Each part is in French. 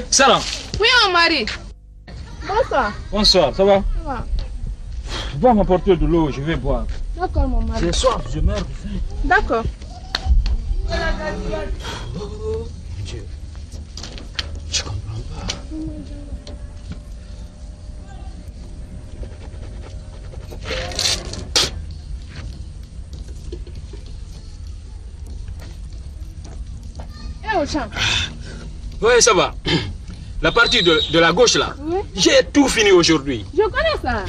Sarah. Oui, mon mari. Bonsoir. Bonsoir, ça va? Ça va. Va m'apporter de l'eau, je vais boire. D'accord, mon mari. J'ai soif, je meurs. D'accord. Dieu. Je comprends pas. Eh, Ochan. Oui, ça va. La partie de la gauche là, Oui. j'ai tout fini aujourd'hui. Je connais ça.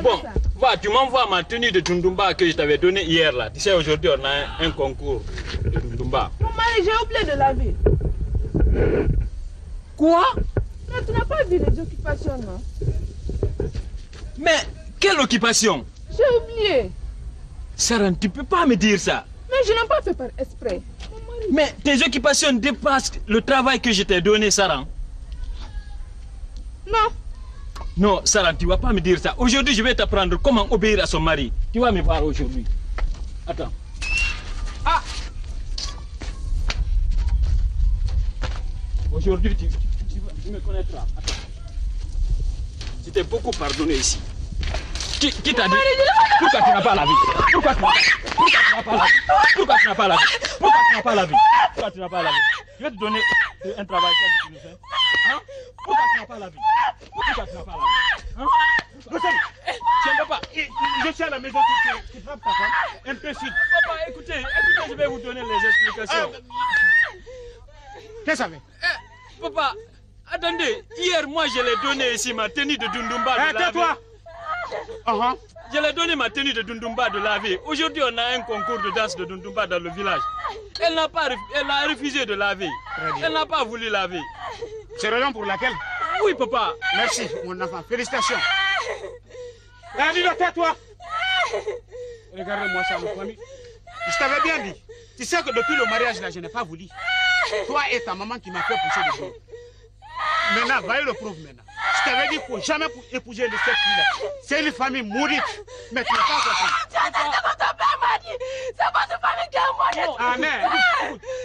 Bon, va, tu m'envoies ma tenue de Dundumba que je t'avais donnée hier là. Tu sais, aujourd'hui on a un concours de Dundumba. Mon mari, j'ai oublié de laver. Quoi? Mais tu n'as pas vu les occupations, non? Mais quelle occupation? J'ai oublié. Sarah, tu peux pas me dire ça. Mais je n'ai pas fait par esprit. Mais tes occupations dépassent le travail que je t'ai donné, Sarah. Non. Non, Sarah, tu ne vas pas me dire ça. Aujourd'hui, je vais t'apprendre comment obéir à son mari. Tu vas me voir aujourd'hui. Attends. Ah! Aujourd'hui, tu me connaîtras. Attends. Je t'ai beaucoup pardonné ici. Qui t'a dit? Pourquoi tu n'as pas la vie? Pourquoi tu n'as pas la vie? Pourquoi tu n'as pas la vie? Pourquoi tu n'as pas la vie? Pourquoi tu n'as pas la vie? Je vais te donner un travail que tu nous fais. Hein? Pourquoi tu n'as pas la vie? Pourquoi tu n'as pas la vie? Hein? Tu n'aimes pas. Je suis à la maison, tu frappes ta femme. Imbécile. Papa, écoutez, je vais vous donner les explications. Qu'est-ce que ça fait? Papa, attendez. Hier, moi, je l'ai donné ici ma tenue de Dundumba. Tais-toi. Je l'ai donné ma tenue de Dundumba de laver. Aujourd'hui, on a un concours de danse de Dundumba dans le village. Elle a refusé de laver. Elle n'a pas voulu laver. C'est la raison pour laquelle? Oui, papa. Merci, mon enfant. Félicitations. Dis-le, tais-toi. Regarde-moi ça, mon famille. Je t'avais bien dit. Tu sais que depuis le mariage, là, je n'ai pas voulu. Toi et ta maman qui m'a fait pousser le dos. Maintenant, voyez le prouve maintenant. Je t'avais dit qu'il ne faut jamais épouser cette fille-là. C'est une famille maudite. Mais tu n'as pas compris. C'est votre père m'a dit. C'est votre famille qui a moyen. Ah, mais.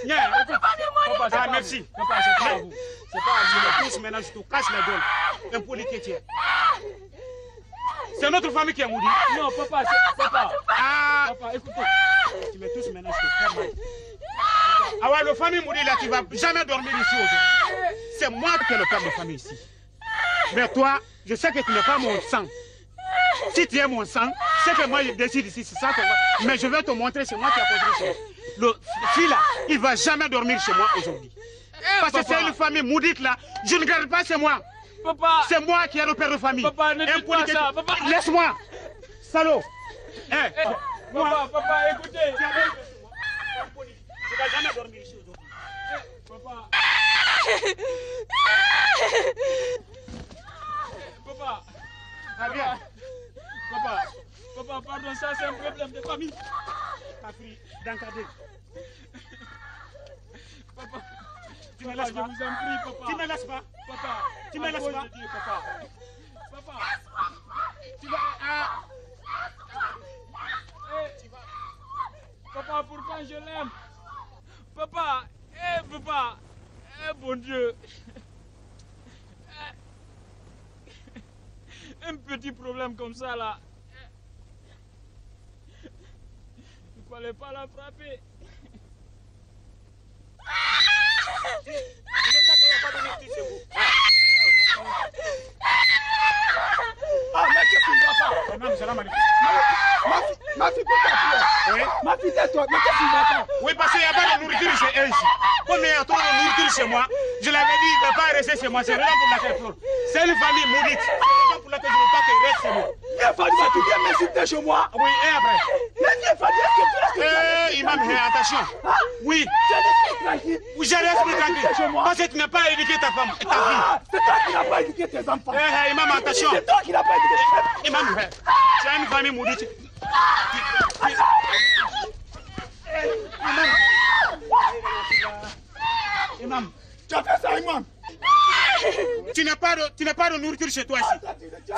C'est votre famille maudite. Ah, merci. Papa, c'est pas vous. C'est pas vous. Je me pousse maintenant, je te casse la gueule. Impoli que tu es. C'est notre famille qui est maudite. Non, papa, c'est papa. Ah, Papa, écoutez. tu me touches maintenant, je te fais mal. Ah ouais, la famille maudite là, tu ne vas jamais dormir ici aujourd'hui. C'est moi qui est le père de famille ici. Mais toi, je sais que tu n'es pas mon sang. Si tu es mon sang, c'est que moi je décide ici, c'est ça que moi. Mais je vais te montrer, c'est moi qui ai construit ça. Le fille là, il ne va jamais dormir chez moi aujourd'hui. Parce que c'est une famille maudite là. Je ne garde pas chez moi. Papa. C'est moi qui ai le père de famille. Papa, ne dites pas ça. Papa. Laisse-moi. Salaud. Papa, écoutez. Tu ne vas jamais dormir ici aujourd'hui. Papa. Papa. Ah bien. Papa, pardon, ça c'est un problème de famille. T'as pris d'encadrer. Papa. Tu me laisses pas. Je vous en prie, papa. Tu me laisses pas. Papa. Tu me laisses pas. Papa. Papa. Tu vas. Ah. Papa, pourtant je l'aime. Papa. Papa. Bon Dieu. Un petit problème comme ça là. Il ne fallait pas la frapper. Ah, mais qu'est-ce qu'il ne va pas? Ma fille, pourquoi? Oui. Ma fille, tais-toi, mais qu'est-ce qu'il ne va pas? Oui, parce qu'il n'y a pas de nourriture chez eux ici. Comme il y a trop de nourriture chez moi, je l'avais dit, il ne va pas rester chez moi. C'est la raison pour laquelle c'est une famille maudite. C'est la raison pour laquelle je ne veux pas qu'il reste chez moi. Mais Fadima, tu viens m'insulter chez moi? Oui, et après? Mais viens, Fadima, est-ce que tu as Imam, attention. Oui. Tu as laissé tranquille. Oui, j'ai laissé tranquille. Chez moi. Parce que tu n'as pas éduqué ta femme, ta fille. Ah, c'est toi qui n'as pas éduqué tes enfants. Imam, attention. C'est toi qui n'as pas éduqué tes enfants. Imam, tu as une famille maudite. Imam. Tu as fait ça, Imam. Tu n'as pas de nourriture chez toi ici.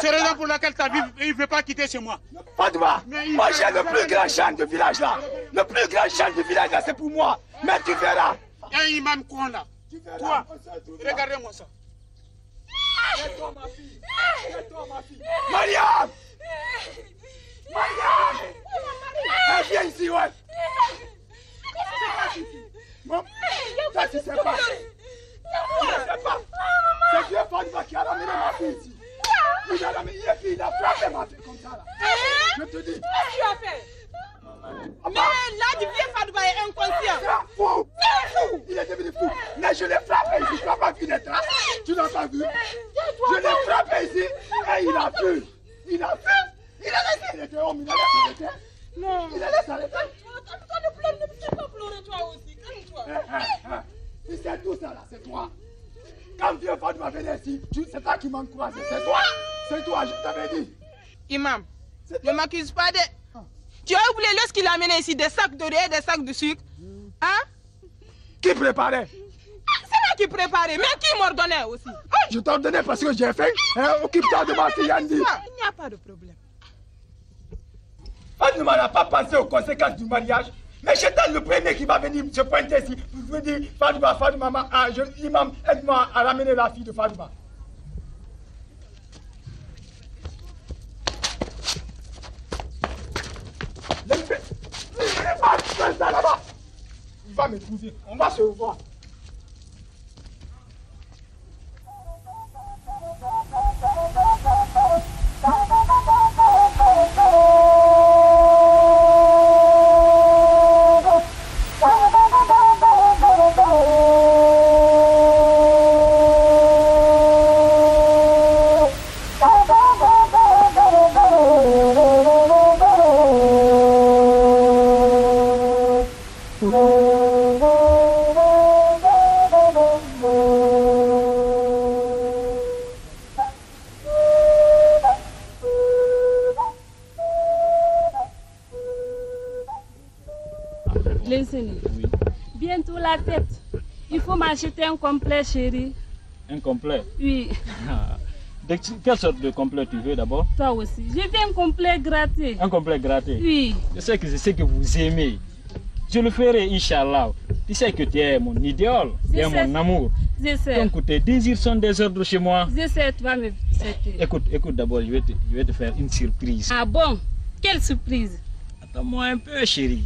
C'est la raison pour laquelle ta vie, il ne veut pas quitter chez moi. Fadima, moi j'ai le plus grand champ de village là. Le plus grand champ de village là, c'est pour moi. Mais tu verras. Un imam quoi là? Toi, regardez-moi ça. Tais-toi, ma fille. Tais-toi, ma fille. Mariam! Mariam! Eh, viens ici, ouais. Bon, ça, tu sais pas. Tu ne sais pas. C'est vieux Fadima qui a ramené ma fille ici. Il a ramené, il a frappé ma fille comme ça, là. Je te dis. Qu'est-ce que tu as fait? Mais là, du vieux Fadima est inconscient. C'est fou. Il est devenu fou. Mais je l'ai frappé ici. Tu n'as pas vu les traces. Tu n'as pas vu. Je l'ai frappé ici. Et il a vu. Il a vu. Il a laissé. Il était homme. Il a laissé s'arrêter. Non. Il a laissé s'arrêter. Calme-toi, ne pleure, ne fais pas pleurer toi aussi. Calme-toi. Si c'est tout ça là, c'est toi. Quand vieux Fadima venait ici, c'est toi qui m'as croisé. C'est toi. C'est toi, je t'avais dit. Imam, ne m'accuse pas de... Tu as oublié lorsqu'il a amené ici des sacs de riz et des sacs de sucre? Hein? Qui préparait? C'est moi qui préparais, mais qui m'ordonnait aussi? Je t'ordonnais parce que j'ai faim. Occupe-toi de ma fille, Andy. Il n'y a pas de problème. Fadima n'a pas pensé aux conséquences du mariage. Mais j'étais le premier qui va venir se pointer ici pour vous dire Fadima, Imam, aide-moi à ramener la fille de Fadima. Là-bas. Il va m'épouser. On va se revoir. Oui. Bientôt la fête. Il faut m'acheter un complet, chérie. Un complet? Oui. Quelle sorte de complet tu veux d'abord? Toi aussi. Je veux un complet gratté. Un complet gratté? Oui. Je sais que vous aimez. Je le ferai, Inch'Allah. Tu sais que tu es mon idéal, tu es mon amour. Je sais. Donc tes désirs sont des ordres chez moi. Je sais, tu vas me citer. Écoute d'abord, je vais te faire une surprise. Ah bon? Quelle surprise? Attends-moi un peu, chérie.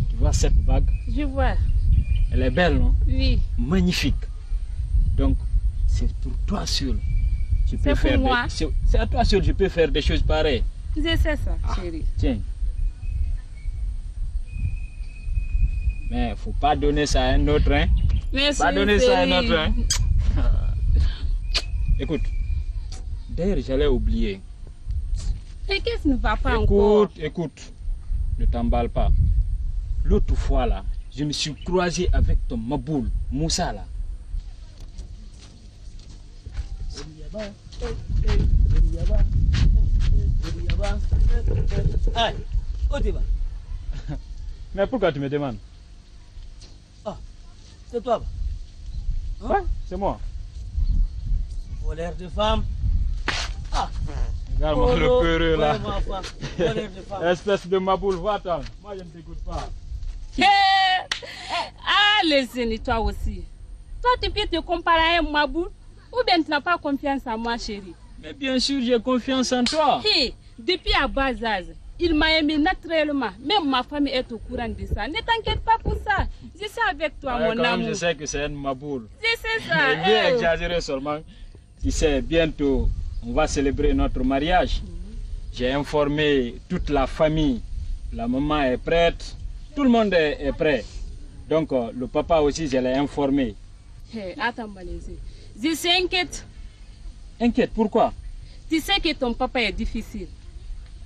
Tu vois cette bague? Je vois. Elle est belle, non? Oui. Magnifique. Donc, c'est pour toi seul. C'est pour moi. C'est à toi seul, je peux faire des choses pareilles. Je sais ça, chérie. Tiens. Mais faut pas donner ça à un autre, hein? Merci, pas donner ça à un autre, hein? chérie. Écoute, d'ailleurs, j'allais oublier. Mais qu'est-ce qui ne va pas encore? Écoute, ne t'emballe pas. L'autre fois, là, je me suis croisé avec ton Maboul, Moussa, là. Aïe, où tu vas? Mais pourquoi tu me demandes? Ah, c'est toi. Hein? Ouais, c'est moi. Voleur de femme. Ah, Regarde-moi le peureux là. ma femme. Voleur de femme. Espèce de Maboul, va-t'en. Moi, je ne t'écoute pas. Ah, les aînés, toi aussi. Toi, tu peux te comparer à un Maboul ou bien tu n'as pas confiance en moi, chérie? Mais bien sûr, j'ai confiance en toi. Hey, depuis à bas âge, il m'a aimé naturellement. Même ma famille est au courant de ça. Ne t'inquiète pas pour ça. Je suis avec toi, Ouais, mon quand même, amour. je sais que c'est un Maboul. Je sais ça. Mais bien exagéré seulement. Tu sais, bientôt, on va célébrer notre mariage. J'ai informé toute la famille. La maman est prête. Tout le monde est prêt. Donc, le papa aussi, je l'ai informé. Hey, attends, Malaisie. Je suis inquiète. Inquiète, pourquoi? Tu sais que ton papa est difficile.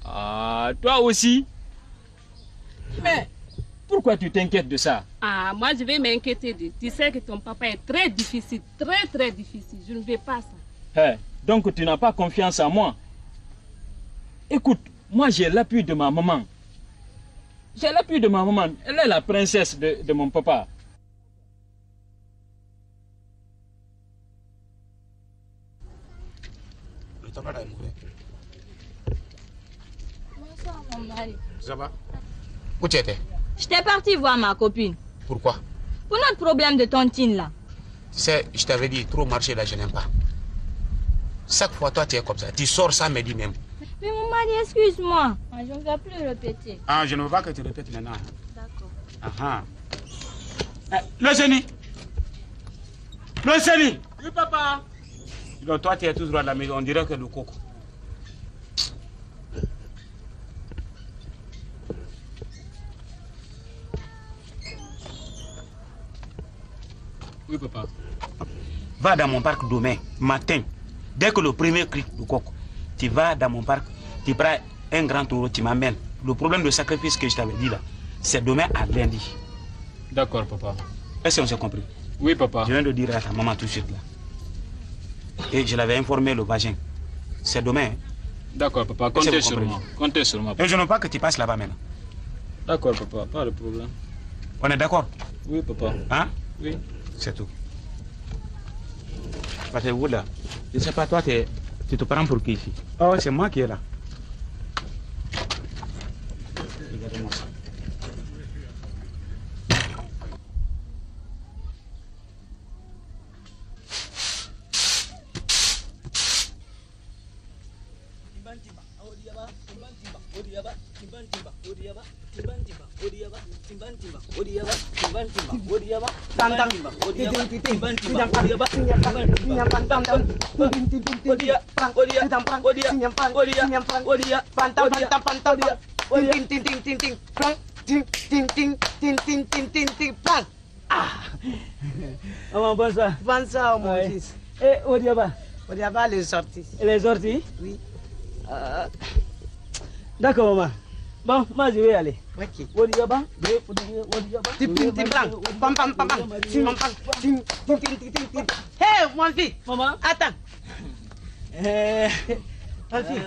Ah, toi aussi? Mais pourquoi tu t'inquiètes de ça? Ah, moi je vais m'inquiéter de. Tu sais que ton papa est très difficile, très difficile. Je ne veux pas ça. Hey, donc tu n'as pas confiance en moi? Écoute, moi j'ai l'appui de ma maman. J'ai l'appui de ma maman. Elle est la princesse de mon papa. Le tabac est mauvais. Bonsoir, mon mari. Ça va? Où tu étais? J'étais partie voir ma copine. Pourquoi? Pour notre problème de tontine là. Tu sais, je t'avais dit, trop marcher là, je n'aime pas. Chaque fois, toi, tu es comme ça. Tu sors ça, me dit même. Mais mon mari, excuse-moi. Je ne vais plus répéter. Ah, je ne veux pas que tu répètes maintenant. D'accord. Ah ah. Le génie. Le génie. Oui, papa. Donc toi, tu es toujours à la maison, on dirait que le coco. Oui, papa. Va dans mon parc demain, matin. Dès que le premier cri du coq, tu vas dans mon parc, tu prends un grand taureau, tu m'amènes. Le problème de sacrifice que je t'avais dit là, c'est demain à lundi. D'accord, papa. Est-ce qu'on s'est compris? Oui, papa. Je viens de dire à ta maman tout de suite là. Et je l'avais informé le vagin. C'est demain. Hein? D'accord, papa. Comptez sur moi. Comptez sur moi. Et je ne veux pas que tu passes là-bas maintenant. D'accord, papa. Pas de problème. On est d'accord? Oui, papa. Hein? Oui. C'est tout. Parce que vous là, je ne sais pas, toi, tu te prends pour qui ici? Oh, c'est moi qui est là. Regardez-moi ça. Maman, bonsoir. Bonsoir, mon fils. Et Odiaba? Odiaba, elle est sortie. Elle est sortie? Oui. D'accord, maman. Bon, moi je vais aller. Ok. Odiaba? Hé, mon fils. Maman? Attends. Mon fils.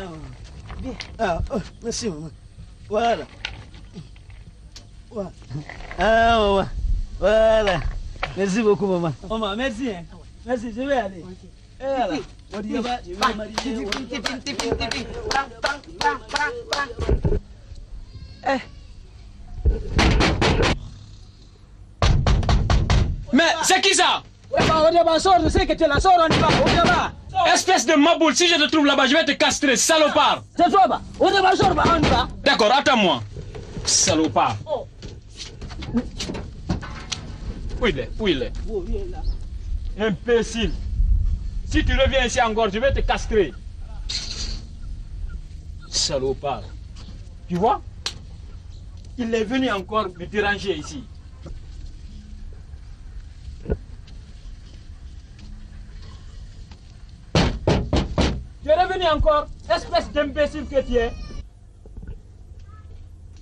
Viens. Ah, oh, merci, maman. Voilà. Voilà. Ah, maman. Voilà. Merci beaucoup, maman. Maman, merci. Hein. Merci, je vais aller. Et voilà. Odiaba, je vais marier. Mais c'est qui ça? Odiaba, sors, je sais que tu es là, sors, on y va. Odiaba. Espèce de maboule, si je te trouve là-bas, je vais te castrer, salopard. C'est toi, bah. Odiaba, sors, bah, on y va. D'accord, attends-moi. Salopard. Oh. Où il est? Où il est? Oh, viens là. Imbécile. Si tu reviens ici encore, je vais te castrer. Salopard. Tu vois? Il est venu encore me déranger ici. Tu es revenu encore, espèce d'imbécile que tu es.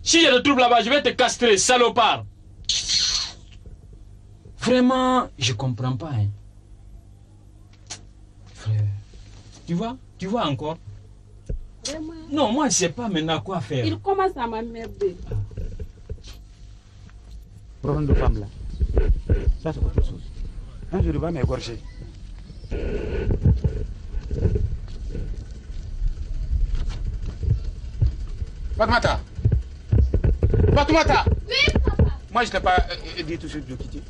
Si je le trouve là-bas, je vais te castrer, salopard. Vraiment, je comprends pas. Hein. Frère, tu vois encore? Vraiment. Non, moi, je sais pas maintenant quoi faire. Il commence à m'emmerder. Problème de femme là. Ça, c'est autre chose. Un jour, il va m'égorger. Fatoumata! Fatoumata! Oui, papa. Moi, je ne t'ai pas dit tout de suite de quitter.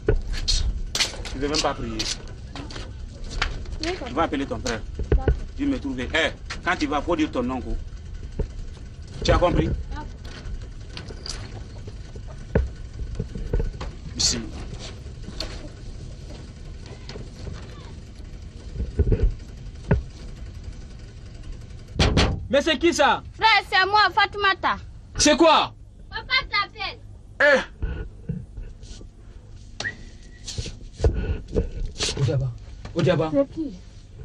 Tu ne veux même pas prier. Oui, papa. Tu vas appeler ton frère. Tu me trouver. Hey, quand tu vas, il faut dire ton nom. Tu as compris? Ici. Mais c'est qui ça? Frère, c'est moi, Fatoumata. C'est quoi? Papa t'appelle. Odiaba. C'est qui?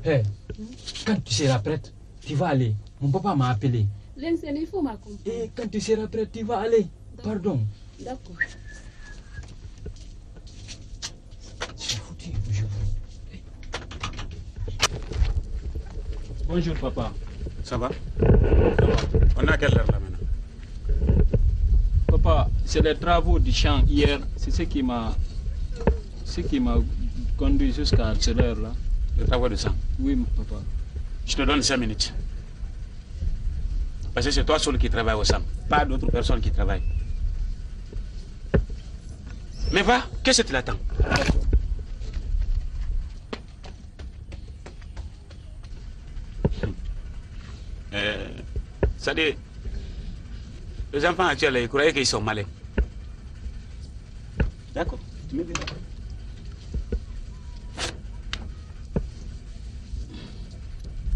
Hey, quand tu seras prête, tu vas aller. Mon papa m'a appelé. L'ancien, il faut m'accompagner. Et quand tu seras prête, tu vas aller. Pardon. D'accord. C'est foutu, je vous. Bonjour, papa. Ça va? On est à quelle heure là maintenant? Papa, c'est les travaux du champ hier. C'est ce qui m'a conduit jusqu'à cette heure-là. Les travaux de sang. Oui, papa. Je te donne 5 minutes. Parce que c'est toi seul qui travaille au sang. Pas d'autres personnes qui travaillent. Mais va, qu'est-ce que tu l'attends? C'est-à-dire, les enfants actuels, ils croyaient qu'ils sont malins. D'accord, tu me dis d'accord.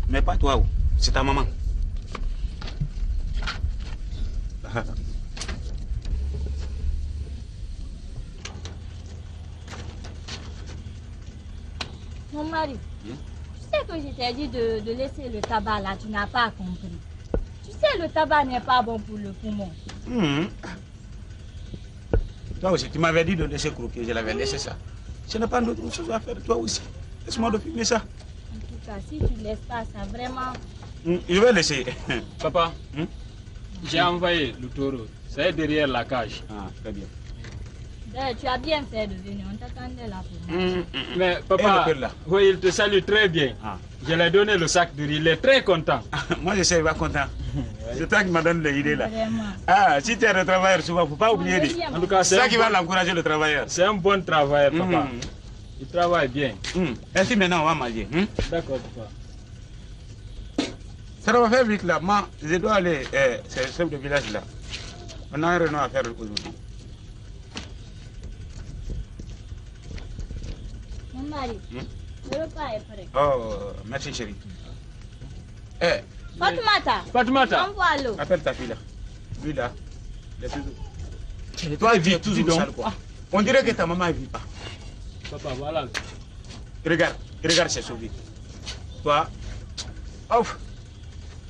Mais pas toi, c'est ta maman. Mon mari, tu sais que je t'ai dit de laisser le tabac là, tu n'as pas compris. Tu sais, le tabac n'est pas bon pour le poumon. Toi aussi, tu m'avais dit de laisser croquer, je l'avais laissé ça. Je n'ai pas d'autre chose à faire, toi aussi. Laisse-moi de fumer ça. En tout cas, si tu ne laisses pas ça, vraiment... Je vais laisser. Papa, j'ai envoyé le taureau. C'est derrière la cage. Ah, très bien. Tu as bien fait de venir, on t'attendait là pour moi. Mais papa, oui, il te salue très bien. Ah. Je lui ai donné le sac de riz, il est très content. Moi je sais, il va content. C'est toi qui m'as donné l'idée là. Vraiment. Ah, si tu es un travailleur souvent, il ne faut pas oublier. En tout cas, c'est ça qui va l'encourager, le travailleur. C'est un bon travailleur, papa. Il travaille bien. Ainsi maintenant, on va manger. D'accord, papa. Ça va faire vite là. Moi, je dois aller, c'est le chef de village là. On a un réunion à faire aujourd'hui. Mon mari, le repas est prêt. Oh, merci chérie. Fatoumata. Fatoumata. Envoie l'eau. Appelle ta fille là. Lui là. Toi, il vit toujours sale quoi. On dirait que ta maman ne vit pas. Papa, voilà. Regarde, c'est sauvé. Toi, ouf.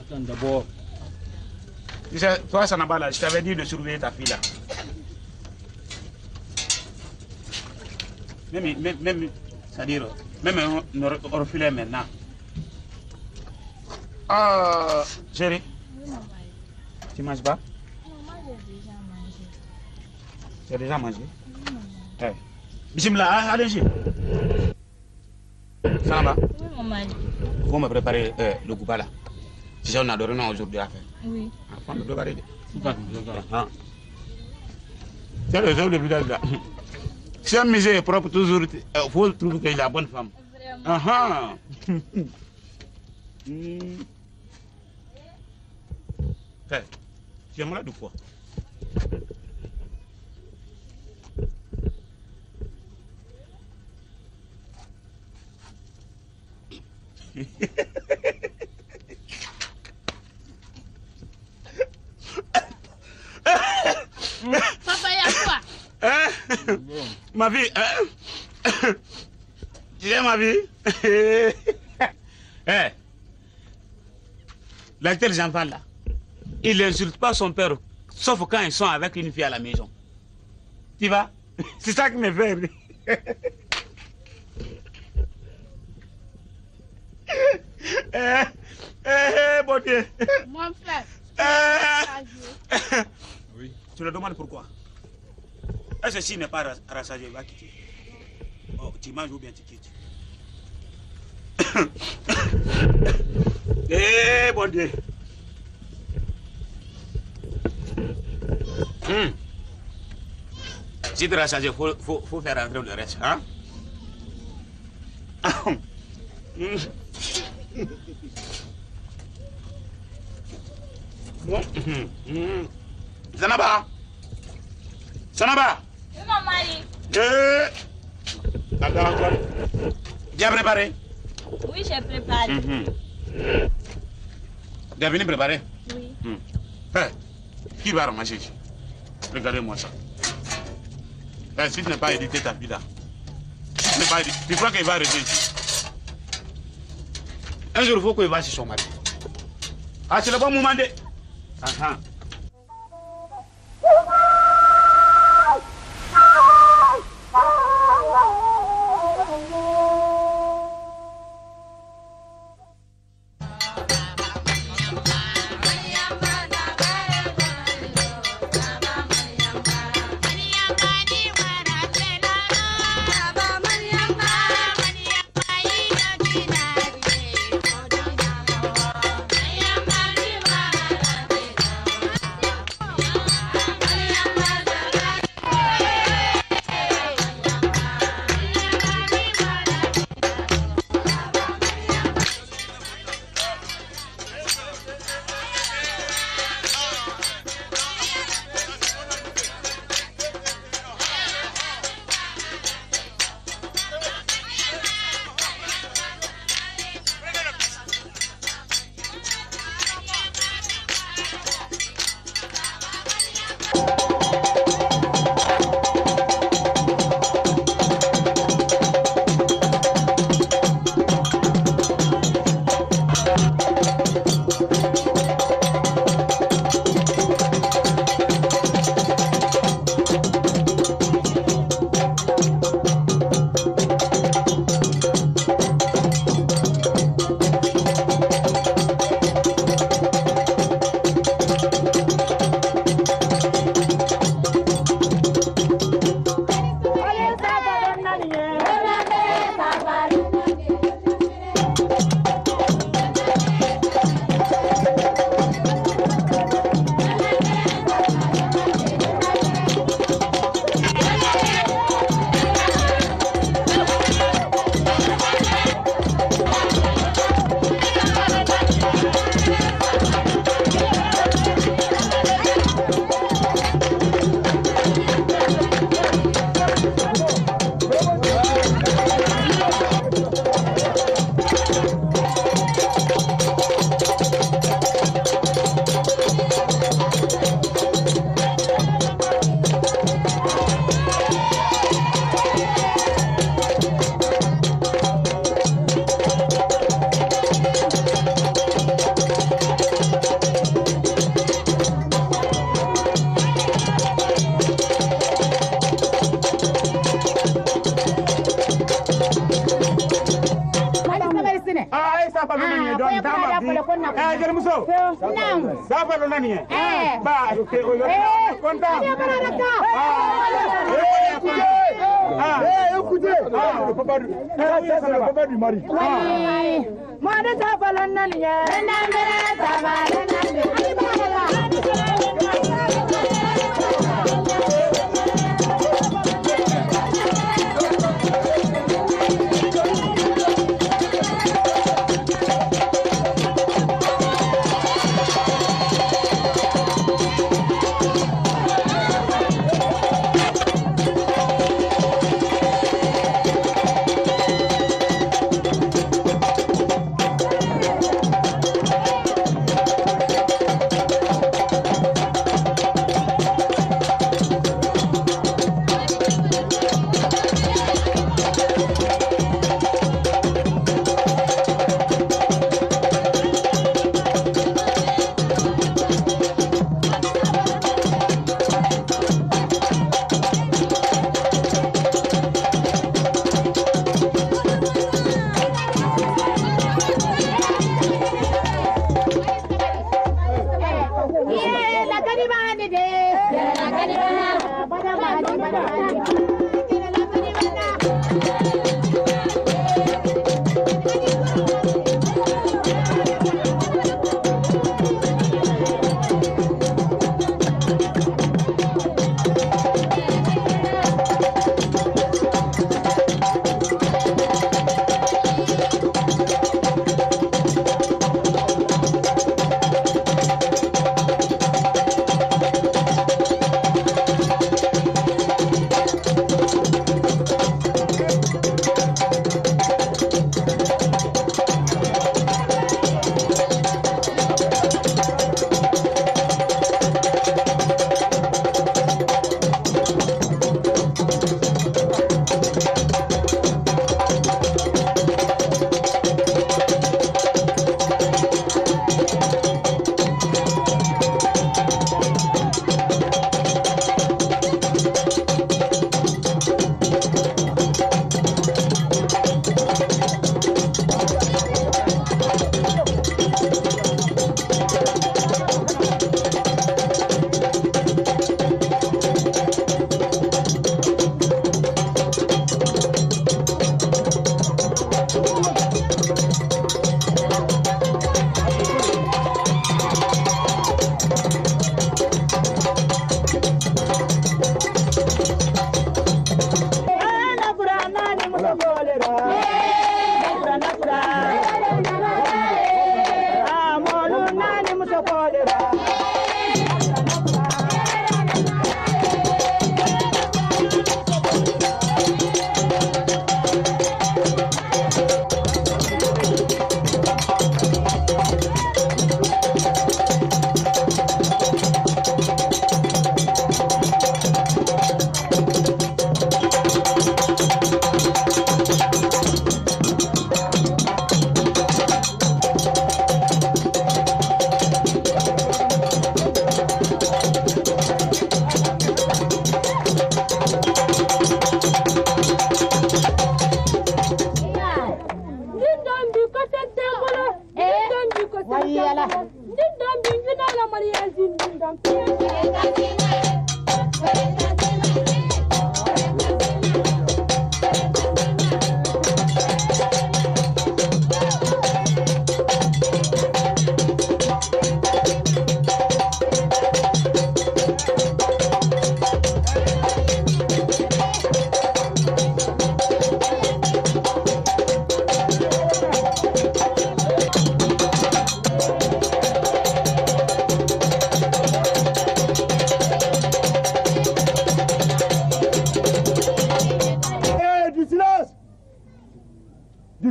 Attends d'abord. Tu sais, toi, Sanaba là, je t'avais dit de surveiller ta fille là. Même, c'est-à-dire, même on refilait maintenant. Ah, chérie. Oui, mon mari. Tu manges pas? Non, moi j'ai déjà mangé. Tu as déjà mangé? Oui, mon mari. Bismillah, allez-y. Sanaba. Oui, mon mari. Faut me préparer le gouba là. Tu sais, on a donné aujourd'hui à faire. Oui. Faut me préparer. C'est le chef de village là. Si un musée est propre toujours, il faut trouver qu'il est la bonne femme. Vraiment. Tu es malade ou quoi? Papa, il y a quoi? Ma vie, tu sais ma vie? L'acteur Jean-Val là, il n'insulte pas son père, sauf quand ils sont avec une fille à la maison. Tu vois? C'est ça qui me fait rire. Bon Dieu. Mon frère. Oui. Tu le demandes pourquoi? Est-ce que s'il n'est pas rassasié, il va quitter? Oh, tu manges ou bien tu quittes? Bon Dieu. Si tu es rassasié, il faut faire rentrer le reste. Hein? Sanaba! Sanaba! Oui, mon mari. Attends, bien préparé? Oui, j'ai préparé. Tu es venu préparer? Oui. Qui va ramasser? Regardez-moi ça. Si tu n'as pas édité ta vie là, si tu n'as pas édité, tu crois qu'il va rester ici? Un jour, il faut qu'il va chez son mari. Ah, c'est le bon moment de...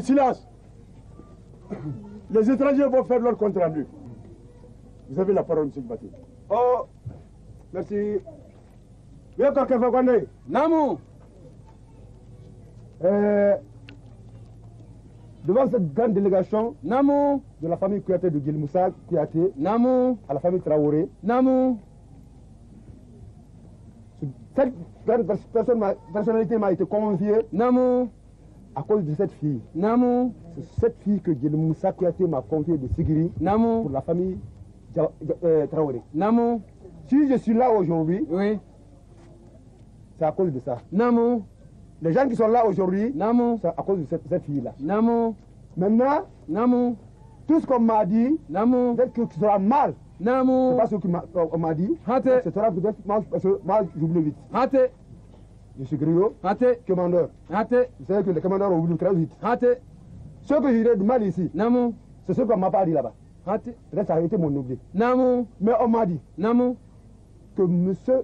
Silence. Les étrangers vont faire leur compte rendu. Vous avez la parole, M. Baté. Oh, merci. Namou. Devant cette grande délégation, Namou, de la famille Kouyaté de Guilmoussa, Kouyaté, Namou, à la famille Traoré, Namou. Cette grande personnalité m'a été confiée, Namou, à cause de cette fille. Namu. C'est cette fille que Moussa Kouyaté m'a confiée de Sigiri. Namu. Pour la famille Traoré. Namu. Si je suis là aujourd'hui, oui, c'est à cause de ça. Namu. Les gens qui sont là aujourd'hui, Namu. c'est à cause de cette fille-là. Namu. Maintenant, Namu. tout ce qu'on m'a dit, Namu. peut-être que tu seras mal. Namu. C'est pas ce qu'on m'a dit. Hate. Ce sera peut-être parce que moi, j'oublie vite. Hate. Je suis griot, Hate. commandeur. Hate. Vous savez que les commandeurs ont oublié très vite. Hate. Ce que je dirais de mal ici, Namu. c'est ce qu'on m'a pas dit là-bas. Hate. Peut-être ça a été mon oubli. Namu. Mais on m'a dit Namu. que monsieur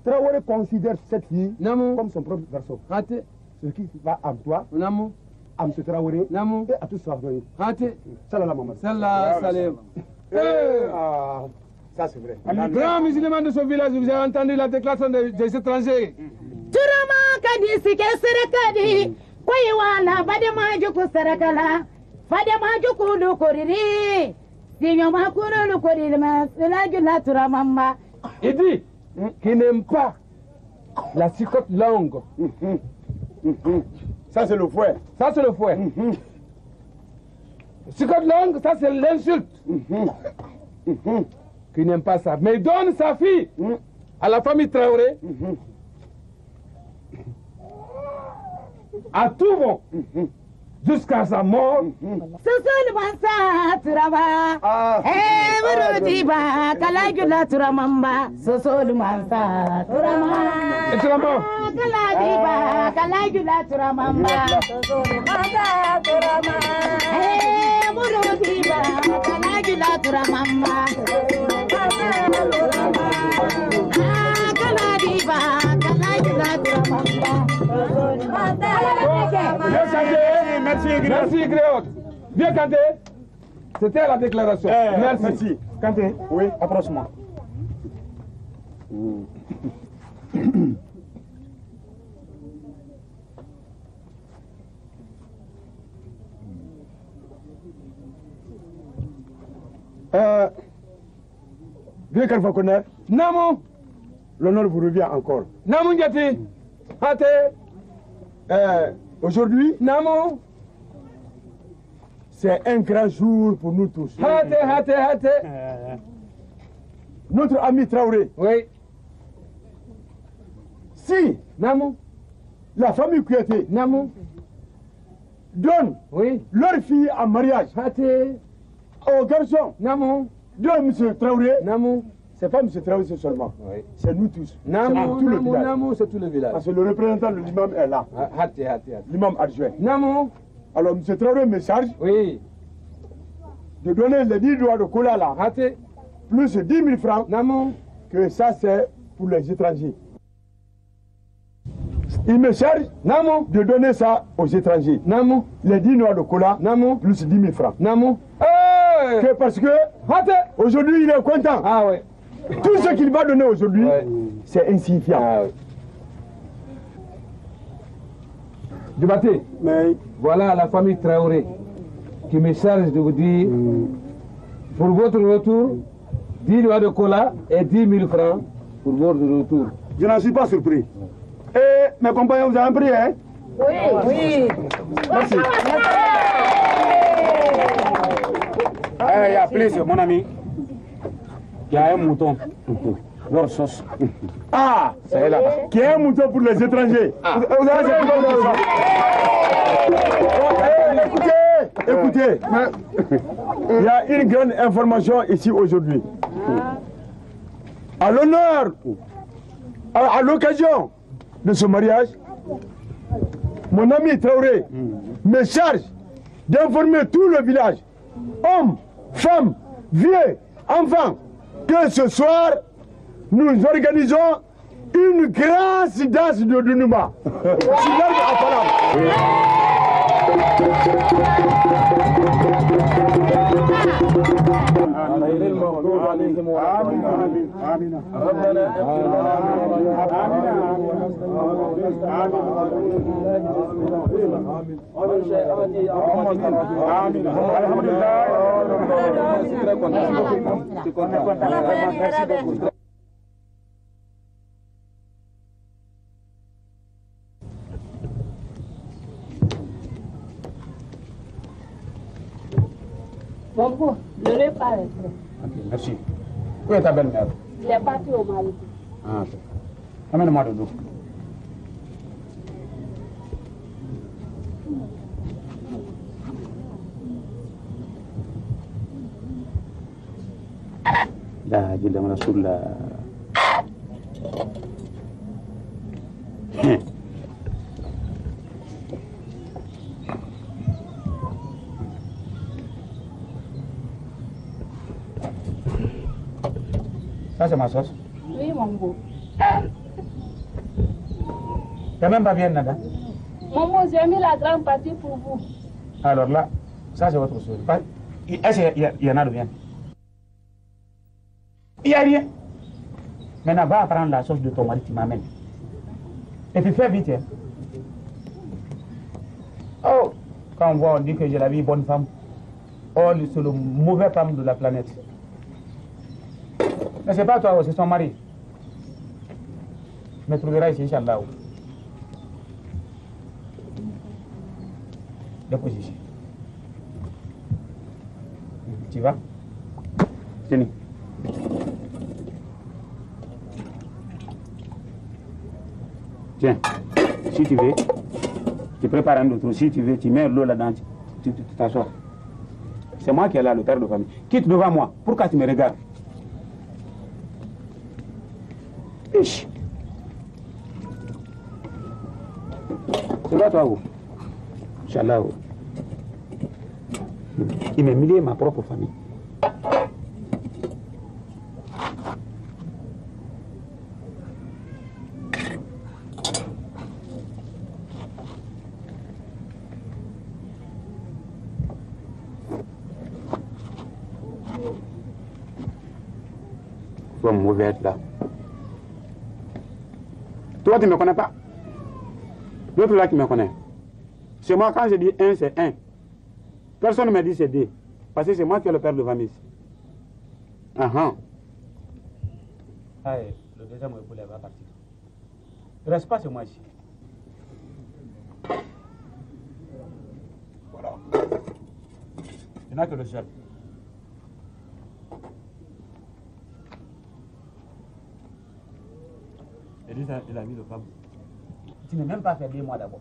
Traoré considère cette fille Namu. comme son propre garçon. Hate. Ce qui va à toi, Namu. à monsieur Traoré, Namu. et à tous ses familles. Hate. Salam maman. Salah salam. Ah, ça c'est vrai. Le grand musulman de ce village, vous avez entendu la déclaration des étrangers. Turama kadi sike serekadi koyi wala bade majuku serekala fade majuku lu koriri sinyo makuru lu koriri ma selaju la turamamba. Il dit qu'il n'aime pas la cicotte longue. Ça c'est le fouet. Ça c'est le fouet. Cicotte longue, ça c'est l'insulte. Qu'il n'aime pas ça. Mais il donne sa fille à la famille Traoré. À tout vent, jusqu'à sa mort. Sosol mansa turama burudi ba kalaju la turamamba sosol mansa turama kaladi ba kalaju la turamamba sosol mansa turama burudi ba kalaju la turamamba kaladi ba kalaju la turamamba. Merci Gréot. Viens Kanté. C'était la déclaration. Merci. Kanté, oui, approche-moi. Vieux Kalfa Koner, Namu. l'honneur vous revient encore. Namu Ndiati. Hate. Aujourd'hui, Namu. c'est un grand jour pour nous tous. Hate. Notre ami Traoré, Oui. si Namu. la famille Kouyaté Namu. donne Oui. leur fille en mariage Hate. au garçon Namu. de M. Traoré, Namu. c'est pas M. Traoré seulement, Oui. c'est nous tous. Namu. C'est tout le village. Namu, c'est tout le village. Parce que le représentant de l'imam est là, Hate. l'imam adjoint. Namu. Alors M. Traoré me charge Oui. de donner les 10 doigts de cola là, Hate. plus 10 000 francs, Namu. que ça c'est pour les étrangers. Il me charge Namu. de donner ça aux étrangers. Namu. Les 10 noix de cola, Namu. plus 10 000 francs. Namu. Hey. Que parce que Hate. aujourd'hui il est content. Ah oui. Tout ce qu'il va donner aujourd'hui, Ouais. c'est insignifiant. Ah oui. Dubaté, Mais voilà la famille Traoré qui me charge de vous dire, pour votre retour, 10 doigts de cola et 10 000 francs pour votre retour. je n'en suis pas surpris. Et mes compagnons, vous avez pris, hein? Oui. Merci. Il y a plus, mon ami. Il y a un mouton. Leur sauce. Ah, C'est là-bas. qui est un mouton pour les étrangers. Vous avez écoutez, il y a une grande information ici aujourd'hui. À l'honneur, à l'occasion de ce mariage, mon ami Traoré me charge d'informer tout le village, hommes, femmes, vieux, enfants, que ce soir, nous organisons une grande danse de Dunuma. Bon, le repas est prêt. Ok, merci. Où est ta belle-mère? Il est parti au Mali. Ah, ok. Amène-moi de l'eau. Là, je demande sur la... Ça, c'est ma sauce. Oui, mon beau. T'as même pas bien, Nada? Maman, j'ai mis la grande partie pour vous. Alors là, ça, c'est votre sauce. Est-ce qu'il y en a de bien? Il n'y a rien. Maintenant, va prendre la sauce de ton mari, tu m'amènes. Et puis fais vite. Hein. Oh, quand on voit, on dit que j'ai la vie bonne femme. Oh, c'est le mauvais femme de la planète. Mais c'est pas toi, c'est son mari. Je me trouverai ici, Inch'Allah. Dépose ici. Tu vas? Tenez. Tiens, si tu veux, tu prépares un autre. Si tu veux, tu mets l'eau là-dedans, tu t'assois. C'est moi qui est là, le père de famille. Quitte devant moi. Pourquoi tu me regardes? Ish. C'est pas toi, où? Inch'Allah. Il m'a humilié ma propre famille. Tu vas me mauvais être là. Toi, tu ne me connais pas. L'autre là qui me connaît. C'est moi, quand je dis 1, c'est 1. Personne ne me dit c'est 2. Parce que c'est moi qui ai le père de famille. Allez, le deuxième époux va partir. Ne reste pas chez moi ici. Voilà. Il n'y en a que le seul. Il a mis le femme. Tu n'es même pas fait 2 mois d'abord.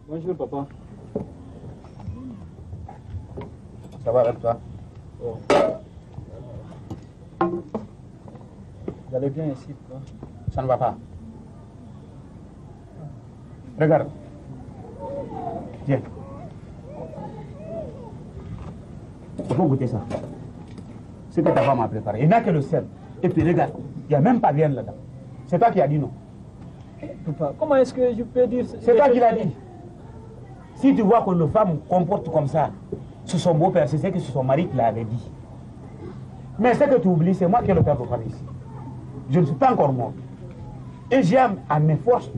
Bonjour, papa. Ça va avec toi? Oh. Vous allez bien ici, quoi? Ça ne va pas. Regarde. Tiens. Il faut goûter ça. Ce que ta femme a préparé. Il n'y a que le sel. Et puis regarde, il n'y a même pas de viande là-dedans. C'est toi qui as dit non. Papa, comment est-ce que je peux dire... C'est toi qui l'as dit. Si tu vois que le femme comporte comme ça, c'est son beau-père, c'est que c'est son mari qui l'avait dit. Mais ce que tu oublies, c'est moi qui ai le père de famille ici. Je ne suis pas encore mort. Et j'aime à mes forces.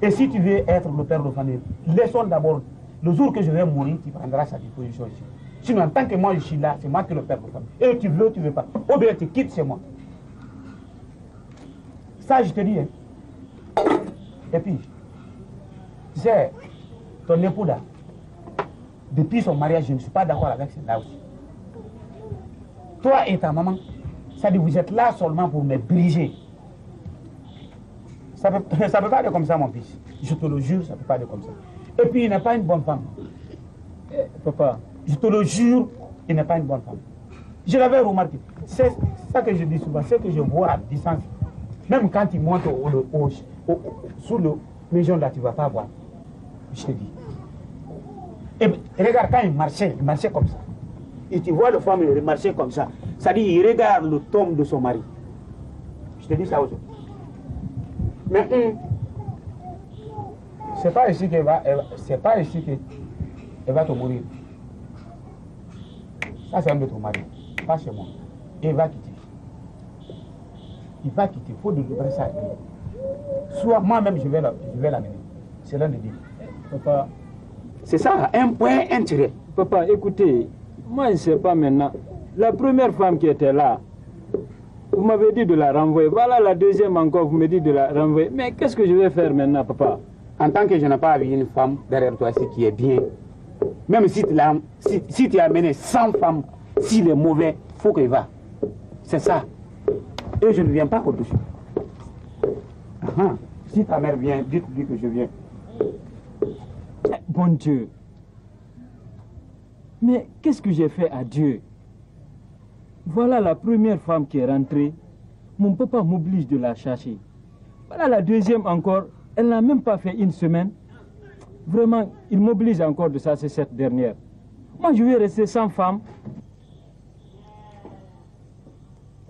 Et si tu veux être le père de famille, laissons d'abord, le jour que je vais mourir, tu prendras sa disposition ici. Sinon, en tant que moi je suis là, c'est moi qui le père de famille. Et tu veux, tu ne veux pas. Ou bien tu quittes, c'est moi. Ça, je te dis. Hein. Et puis, tu sais, ton époux là, depuis son mariage, je ne suis pas d'accord avec celle-là aussi. Toi et ta maman, ça dit vous êtes là seulement pour me briser. Ça peut pas aller comme ça, mon fils. Je te le jure, ça ne peut pas aller comme ça. Et puis, il n'est pas une bonne femme. Papa, je te le jure, il n'est pas une bonne femme. Je l'avais remarqué. C'est ça que je dis souvent, c'est que je vois à distance. Même quand il monte sous le maison là, tu ne vas pas voir. Je te dis. Et regarde, quand il marchait comme ça. Et tu vois le femme, il marchait comme ça. Ça dit, il regarde le tombe de son mari. Je te dis ça aujourd'hui. Mais c'est pas ici qu'elle va, te mourir. Ça, c'est un de ton mari, pas chez moi. Et il va quitter. Il va quitter, il faut délivrer ça. Soit moi-même, je vais l'amener. C'est l'un des deux. Papa, c'est ça, un point, un tiré. Papa, écoutez, moi je ne sais pas maintenant. La première femme qui était là, vous m'avez dit de la renvoyer. Voilà la deuxième encore, vous me dites de la renvoyer. Mais qu'est-ce que je vais faire maintenant, papa? En tant que je n'ai pas vu une femme derrière toi, c'est qui est bien. Même si tu as amené 100 femmes, s'il est mauvais, il faut qu'il va. C'est ça. Et je ne viens pas au-dessus. Si ta mère vient, dites-lui que je viens. Bon Dieu. Mais qu'est-ce que j'ai fait à Dieu? Voilà la première femme qui est rentrée. Mon papa m'oblige de la chercher. Voilà la deuxième encore. Elle n'a même pas fait une semaine. Vraiment, il m'oblige encore de ça, c'est cette dernière. Moi, je vais rester sans femme.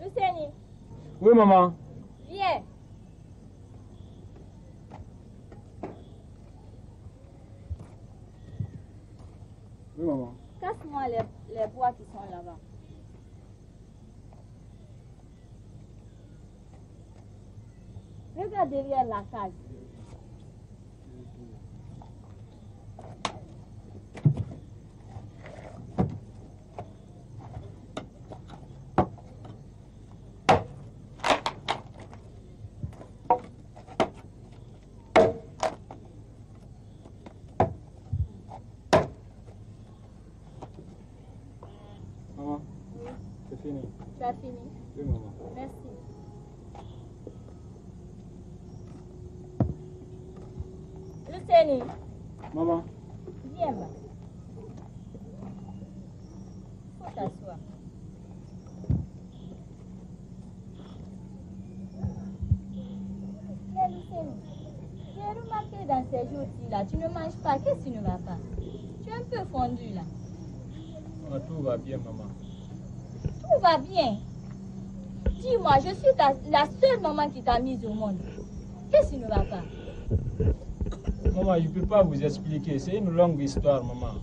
Luceni. Oui, maman. Viens. Oui, maman. Casse-moi les bois qui sont là-bas. Regarde derrière la case. Maman, c'est fini. Tu as fini? Oui, maman. Merci. Luceni, Maman. viens bas. Faut t'asseoir. Mais Luceni, j'ai remarqué dans ces jours-ci là, tu ne manges pas. Qu'est-ce qui ne va pas? Tu es un peu fondu là. Tout va bien, maman. Tout va bien. Dis-moi, je suis la seule maman qui t'a mise au monde. Qu'est-ce qui ne va pas? Maman, je ne peux pas vous expliquer. C'est une longue histoire, maman.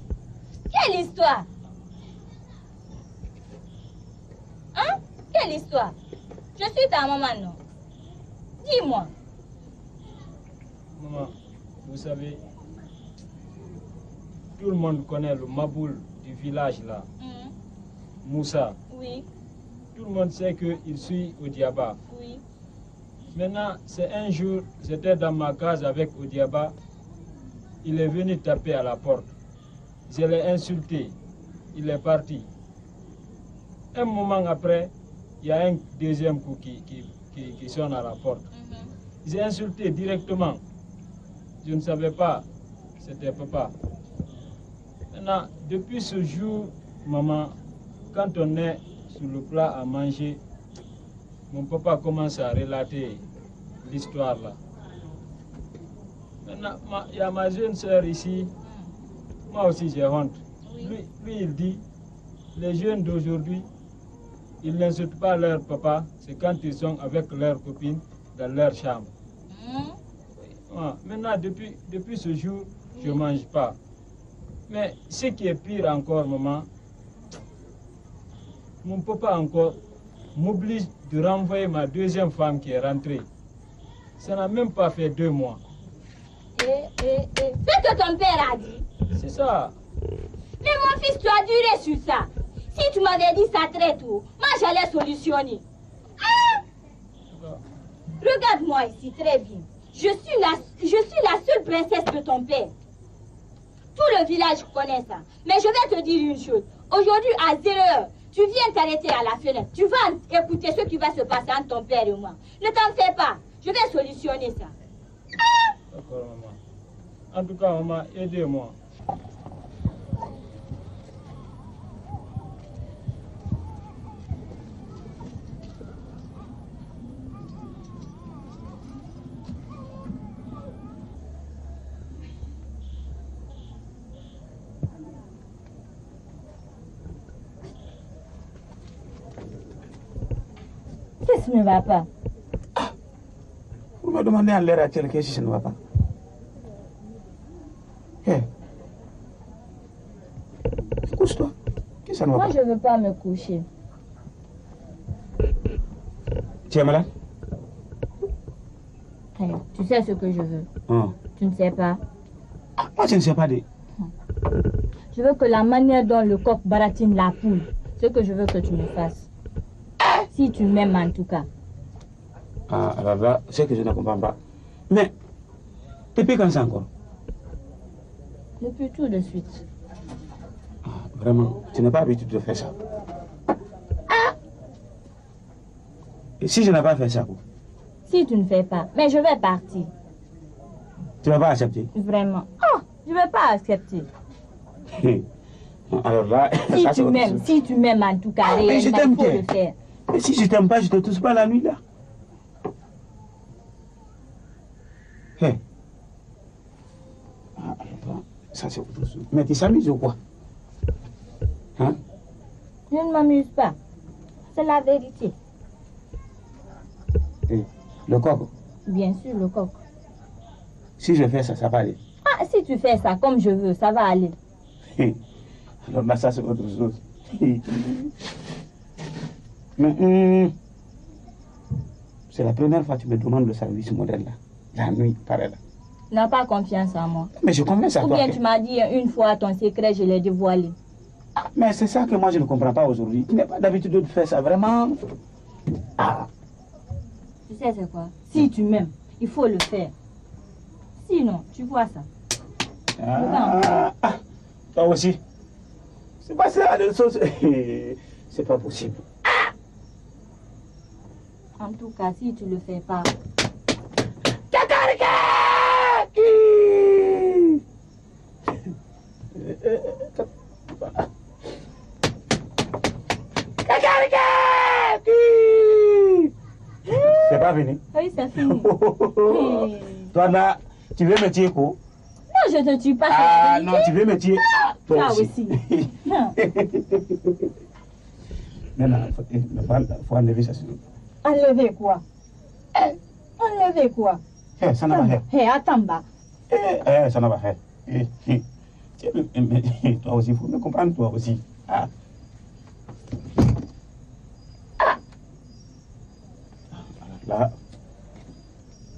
Quelle histoire? Hein? Quelle histoire? Je suis ta maman, non? Dis-moi. Maman, vous savez, tout le monde connaît le Maboul du village là. Moussa. Oui. Tout le monde sait qu'il suit Odiaba. Oui. Maintenant, c'est un jour, j'étais dans ma case avec Odiaba. Il est venu taper à la porte. Je l'ai insulté. Il est parti. Un moment après, il y a un deuxième coup qui sonne à la porte. J'ai insulté directement. Je ne savais pas. C'était papa. Maintenant, depuis ce jour, maman, quand on est sur le plat à manger, mon papa commence à relater l'histoire là. Maintenant, il y a ma jeune soeur ici. Moi aussi j'ai honte. Lui, il dit, les jeunes d'aujourd'hui, ils n'insultent pas leur papa, c'est quand ils sont avec leurs copines dans leur chambre. Maintenant, depuis ce jour, je ne mange pas. Mais ce qui est pire encore, maman, mon papa encore m'oblige de renvoyer ma deuxième femme qui est rentrée. Ça n'a même pas fait 2 mois. C'est ce que ton père a dit. C'est ça. Mais mon fils, tu as duré sur ça. Si tu m'avais dit ça très tôt, moi j'allais solutionner. Regarde-moi ici très bien. Je suis la seule princesse de ton père. Tout le village connaît ça. Mais je vais te dire une chose. Aujourd'hui, à 0h, tu viens t'arrêter à la fenêtre. Tu vas écouter ce qui va se passer entre ton père et moi. Ne t'en fais pas. Je vais solutionner ça. D'accord, maman. En tout cas, maman, aidez-moi. Qu'est-ce qui ne va pas? Vous me demandez à l'heure actuelle qu'est-ce qui ne va pas. Couche-toi. Qu'est-ce que ça ne va pas? Moi, je ne veux pas me coucher. Tu es malade? Rien. Tu sais ce que je veux. Tu ne sais pas. Moi, je ne sais pas. Je veux que la manière dont le coq baratine la poule, ce que je veux que tu me fasses. Si tu m'aimes en tout cas. Alors là, c'est que je ne comprends pas. Mais, Depuis quand ça encore? Depuis tout de suite. Ah, vraiment, tu n'as pas l'habitude de faire ça. Et si je n'ai pas fait ça, quoi? Si tu ne fais pas, mais je vais partir. Tu ne vas pas accepter? Vraiment. Oh, je ne vais pas accepter. Alors là, si tu m'aimes en tout cas, réellement, je t'aime, il faut le faire. Mais si je t'aime pas, je te touche pas la nuit là. Hey. Ah, attends, ça c'est autre chose. Mais tu s'amuses ou quoi? Hein? Je ne m'amuse pas. C'est la vérité. Hey, le coq? Bien sûr, le coq. Si je fais ça, ça va aller. Ah, si tu fais ça comme je veux, ça va aller. Alors là, ça c'est autre chose. Mais c'est la première fois que tu me demandes le service modèle là. La nuit, pareil là. Tu n'as pas confiance en moi. Mais je confiance à toi. Ou bien tu m'as dit une fois ton secret, je l'ai dévoilé. Mais c'est ça que moi je ne comprends pas aujourd'hui. Tu n'as pas d'habitude de faire ça, vraiment. Ah. Tu sais c'est quoi? Si tu m'aimes, il faut le faire. Sinon, tu vois ça. Toi aussi. C'est pas ça, de choses. C'est pas possible. En tout cas, si tu le fais pas. C'est pas fini? Oui, c'est fini. Toi là, tu veux me tuer quoi? Non, je te tue pas. Ah non, tu veux me tuer? Toi aussi. Non. Maintenant, il faut enlever ça. Enlever quoi? Enlever quoi? Ça n'a pas fait. Attends bas. Ça n'a pas fait. Toi aussi, il faut me comprendre, toi aussi. Ah. Là,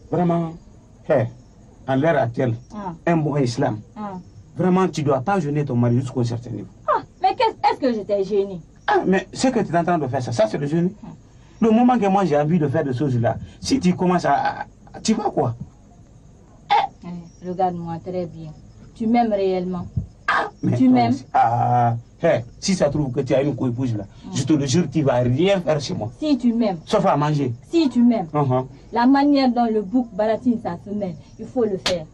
vraiment, en l'ère actuelle, un bon islam, vraiment, tu ne dois pas gêner ton mari jusqu'au certain niveau. Mais est-ce que je t'ai gêné? Mais ce que tu es en train de faire, ça c'est le gêner. Le moment que moi j'ai envie de faire des choses là, si tu commences à... Tu vois quoi? Regarde-moi très bien. Tu m'aimes réellement. Mais tu m'aimes? Si ça trouve que tu as une co-épouse là, je te le jure, tu ne vas rien faire chez moi. Si tu m'aimes. Sauf à manger. Si tu m'aimes. La manière dont le bouc baratine sa femelle, il faut le faire.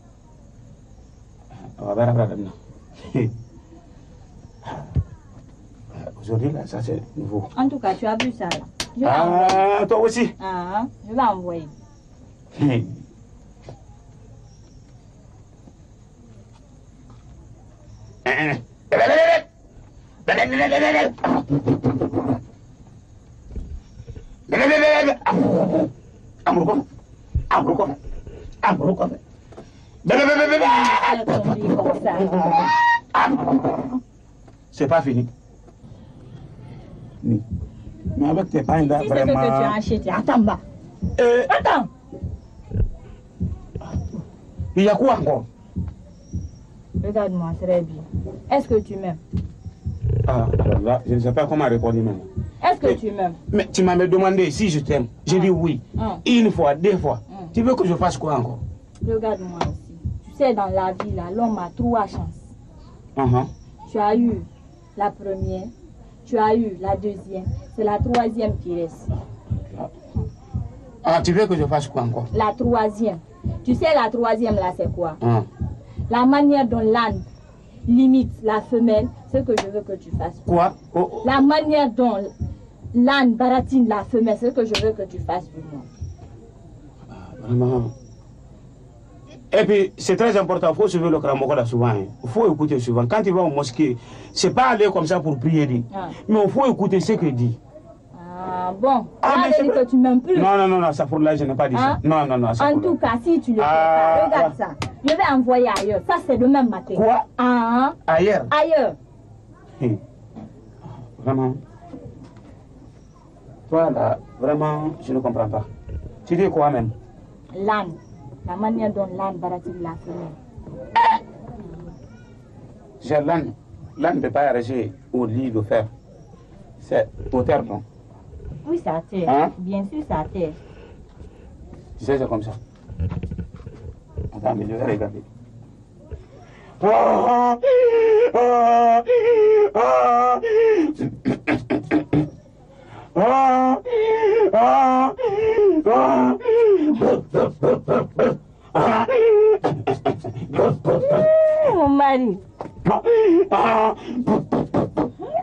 Aujourd'hui là, ça c'est nouveau. En tout cas, tu as vu ça là. Toi aussi. Je vais envoyer. C'est pas fini. Mais avec tes pains là, si vraiment... c'est ce que tu as acheté, attends bas. Attends. Il y a quoi encore? Regarde-moi très bien. Est-ce que tu m'aimes? Alors là, je ne sais pas comment répondre maintenant. Est-ce que tu m'aimes? Mais tu m'as demandé si je t'aime. J'ai dit oui. Une fois, deux fois. Tu veux que je fasse quoi encore? Regarde-moi aussi. Tu sais, dans la vie, là, l'homme a 3 chances. Tu as eu la première, tu as eu la deuxième, c'est la 3e qui reste. Tu veux que je fasse quoi encore? La 3e. Tu sais, la 3e, là, c'est quoi? La manière dont l'âne limite la femelle, c'est ce que je veux que tu fasses. Quoi? La manière dont l'âne baratine la femelle, c'est ce que je veux que tu fasses pour moi. Vraiment. Et puis, c'est très important, il faut suivre le Karamokola souvent. Il faut écouter souvent. Quand tu vas au mosquée, c'est pas aller comme ça pour prier, mais il faut écouter ce qu'il dit. Bon, là, dit que tu m'aimes plus. Non, ça pour là, je n'ai pas dit ça. Non, ça en tout cas, si tu le fais pas, regarde ça. Je vais envoyer ailleurs. Ça, c'est demain matin. Quoi? Ailleurs? Ailleurs. Vraiment. Toi, là, vraiment, je ne comprends pas. Tu dis quoi même? L'âne. La manière dont l'âne baratine la femelle. J'ai l'âne. L'âne ne peut pas rester au lit de fer. C'est au terre, non? Oui, c'est à terre. Bien sûr, c'est à terre. Tu sais, c'est comme ça. Attendez, je vais regarder. Mon mari.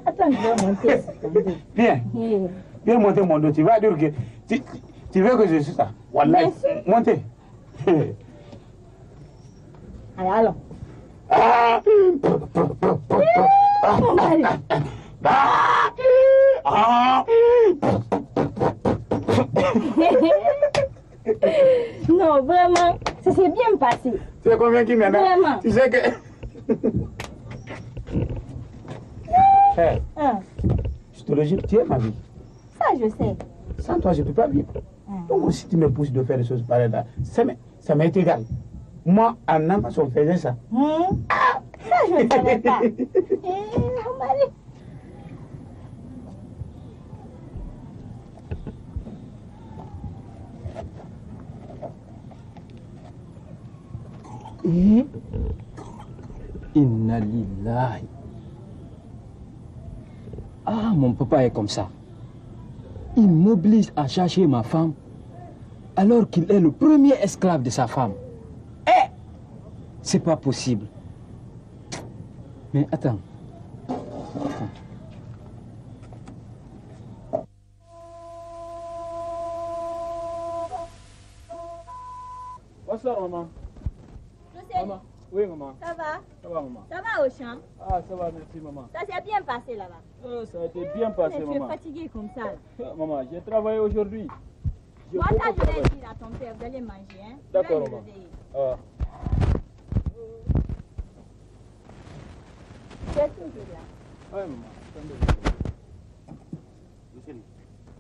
Attends, je vais monter. Viens. Viens monter mon dos. Tu vas dire que... Tu veux que je suis ça? Wallah. Montez. Allez, allons. Mon mari. Non, vraiment, ça s'est bien passé. Tu sais combien qui m'aime? Vraiment. Tu sais que... Hey, je te le jure, tu es ma vie. Ça, je sais. Sans toi, je ne peux pas vivre. Donc, si tu me pousses de faire des choses pareilles là, ça m'est égal. Moi, en enfance, on faisait ça. Ça, je ne savais pas. Mon mari. Inna lillahi. Ah, mon papa est comme ça. Il m'oblige à chercher ma femme alors qu'il est le premier esclave de sa femme. Eh! C'est pas possible. Mais attends. Bonsoir, maman. Maman. Oui, maman. Ça va? Ça va, maman. Ça va au champ? Ah, ça va, merci, maman. Ça s'est bien passé là-bas? Ça a été bien passé, mais maman. tu es fatigué comme ça. Maman, j'ai travaillé aujourd'hui. Moi, ça, je vais dire à ton père d'aller manger. Hein? D'accord, maman. Tu es toujours là? Oui, maman.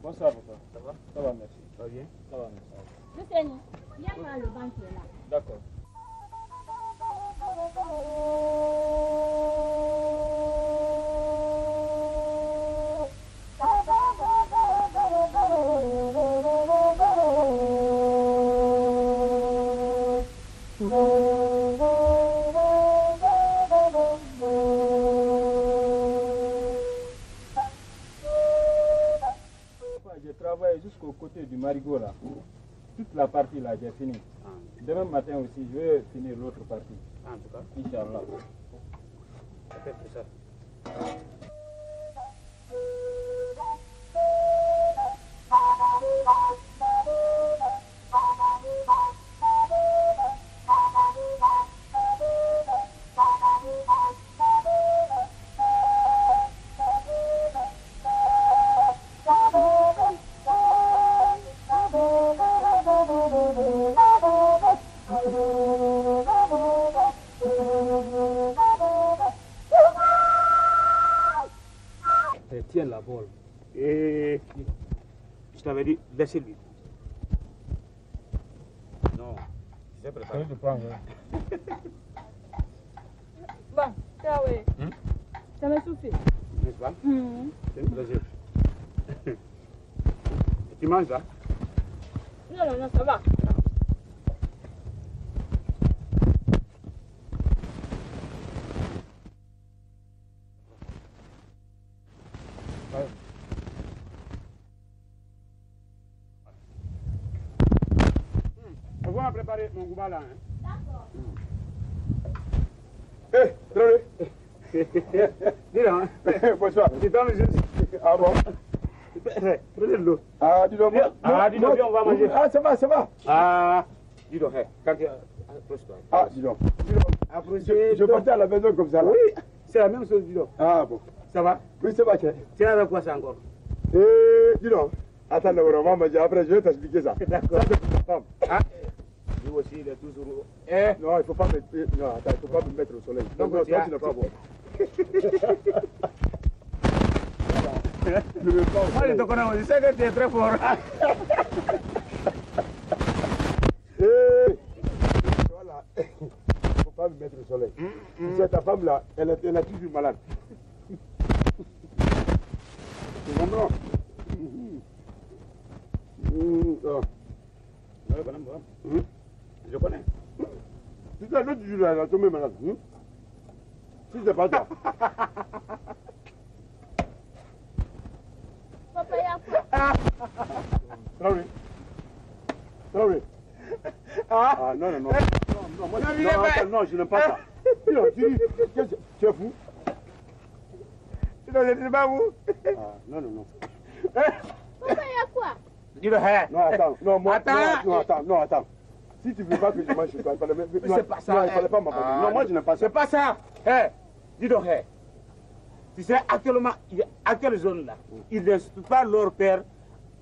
Bonsoir, papa. Ça va? Ça va, merci. Ça va bien? Ça va, merci. Luceni, viens voir le banc qui est là. D'accord. J'ai travaillé jusqu'au côté du marigot là. Toute la partie là, j'ai fini. Demain matin aussi, je vais finir l'autre partie. En tout cas, Inch'Allah. Ça fait ça. Tiens la bolle. Et je t'avais dit, laissez-lui. Non, c'est préparé. Je prends. Bon, Traoré. Ça m'a soufflé. N'est-ce pas? C'est un plaisir. Tu manges ça? Non, non, non, ça va. On va préparer mon gouba là. Hein? D'accord. Hé, Traoré. Dis donc. Bonsoir. Tu t'en veux juste. Ah bon? Prenez de l'eau. Ah, dis donc. Ah, dis donc, on va manger. Ah, ça va, ça va. Ah, dis donc, quand tu... Approche-toi. Ah, dis donc. Dis donc. Approchez. Je partais à la maison comme ça. Là. Oui, c'est la même chose, dis donc. Ah bon. Ça va? Oui, ça va, tiens. Tu es avec quoi ça encore? Dis donc. Attends, on va manger. Après, je vais t'expliquer ça. D'accord. Ça, c'est pour ta femme. Ah, lui aussi, il est toujours... Non, il faut pas me... Non, attends, il faut pas me mettre au soleil. Donc, non, tu toi, as- tu n'es pas bon. Moi, je te connais, je sais que tu es très fort. Voilà. Il ne faut pas me mettre au soleil. Tu sais, ta femme là, elle est toujours malade. Tu comprends? Je connais. Tu sais, l'autre jour, elle a tombé malade. Si c'est pas toi. Papa, il y a quoi? Traoré. Traoré. Ah non, non, non. Non, moi, non, je n'aime pas ça. Non, tu es fou? Non, je ne sais pas où. Non, non, non. Papa, il y a quoi? Dis-le, hein. Non, attends. Non, moi, Attends. non, attends. Si tu ne veux pas que je mange chez toi, il fallait même. C'est pas ça. Non, il fallait pas m'abandonner. Non, moi, je n'aime pas ça. C'est pas ça. Hé, dis donc, hé. Tu sais, actuellement, à quelle zone là, ils n'insultent pas leur père,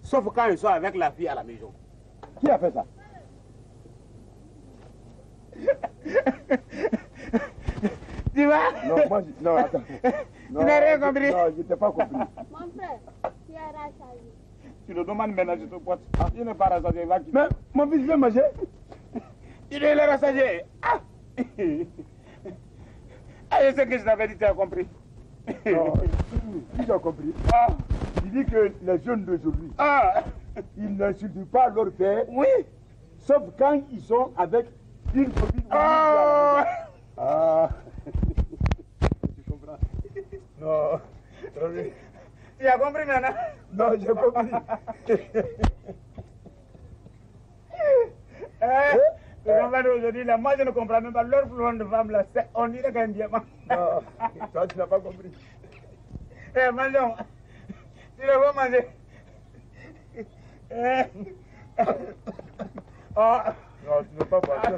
sauf quand ils sont avec la fille à la maison. Qui a fait ça? Tu vois? Non, moi, non, attends. Tu n'as rien compris? Non, je t'ai pas compris. Mon frère, tu as rassasié. Tu le demandes maintenant, je te porte. Il n'est pas rassasié, il va quitter. Mais mon fils veut manger. Il est rassasié. Ah! Ah, je sais que je t'avais dit, tu as compris. Non, si j'ai compris. Ah! Il dit que les jeunes d'aujourd'hui, Ah! ils n'insultent pas leur père, Oui! sauf quand ils sont avec une copine. Ah! Ah! Tu comprends? Non. Tu as compris maintenant? Non, j'ai compris. Les enfants d'aujourd'hui, là, moi je ne comprends même pas leur flou de femme là, on dirait qu'un diamant. Non, toi tu n'as pas compris. Eh, mangeons. Tu le veux manger? Oh. Non, tu ne veux pas voir ça.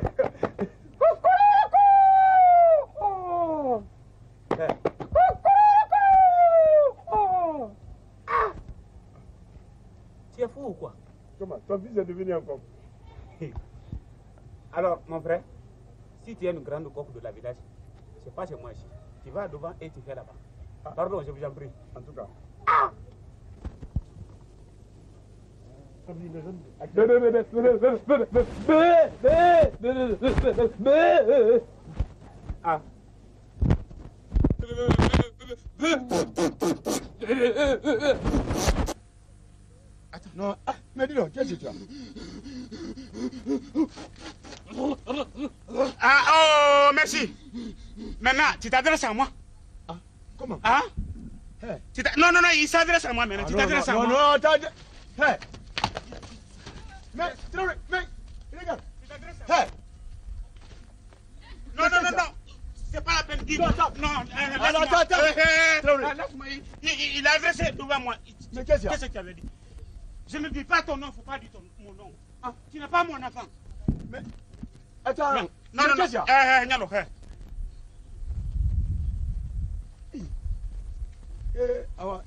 Tu es fou ou quoi? Comment? Ton fils est devenu un coq. Alors, mon frère, si tu es une grande coque de la village, c'est pas chez moi ici. Tu vas devant et tu fais là-bas. Pardon, je vous en prie. En tout cas. Ah. Attends, non. Ah, mais dis donc, qu'est-ce que tu as? Ah, oh, merci. Maintenant, tu t'adresses à moi. Ah, comment? Hein? Hey. Non, non, non, il s'adresse à moi maintenant. Tu t'adresses à moi. Non, non, attends. Hey. Mais, regarde. Tu t'adresses à moi. Hey. Non, non, non, non. C'est pas la peine de dire. Non, attends. Non, Attends. laisse-moi. Il a adressé devant moi. Mais qu'est-ce qu'il y a? Qu'est-ce que tu avais dit? Je ne dis pas ton nom, il ne faut pas dire mon nom. Ah, tu n'es pas mon enfant. Mais, attends. Non, non, non. Qu'est-ce qu'il y a? Nyalo,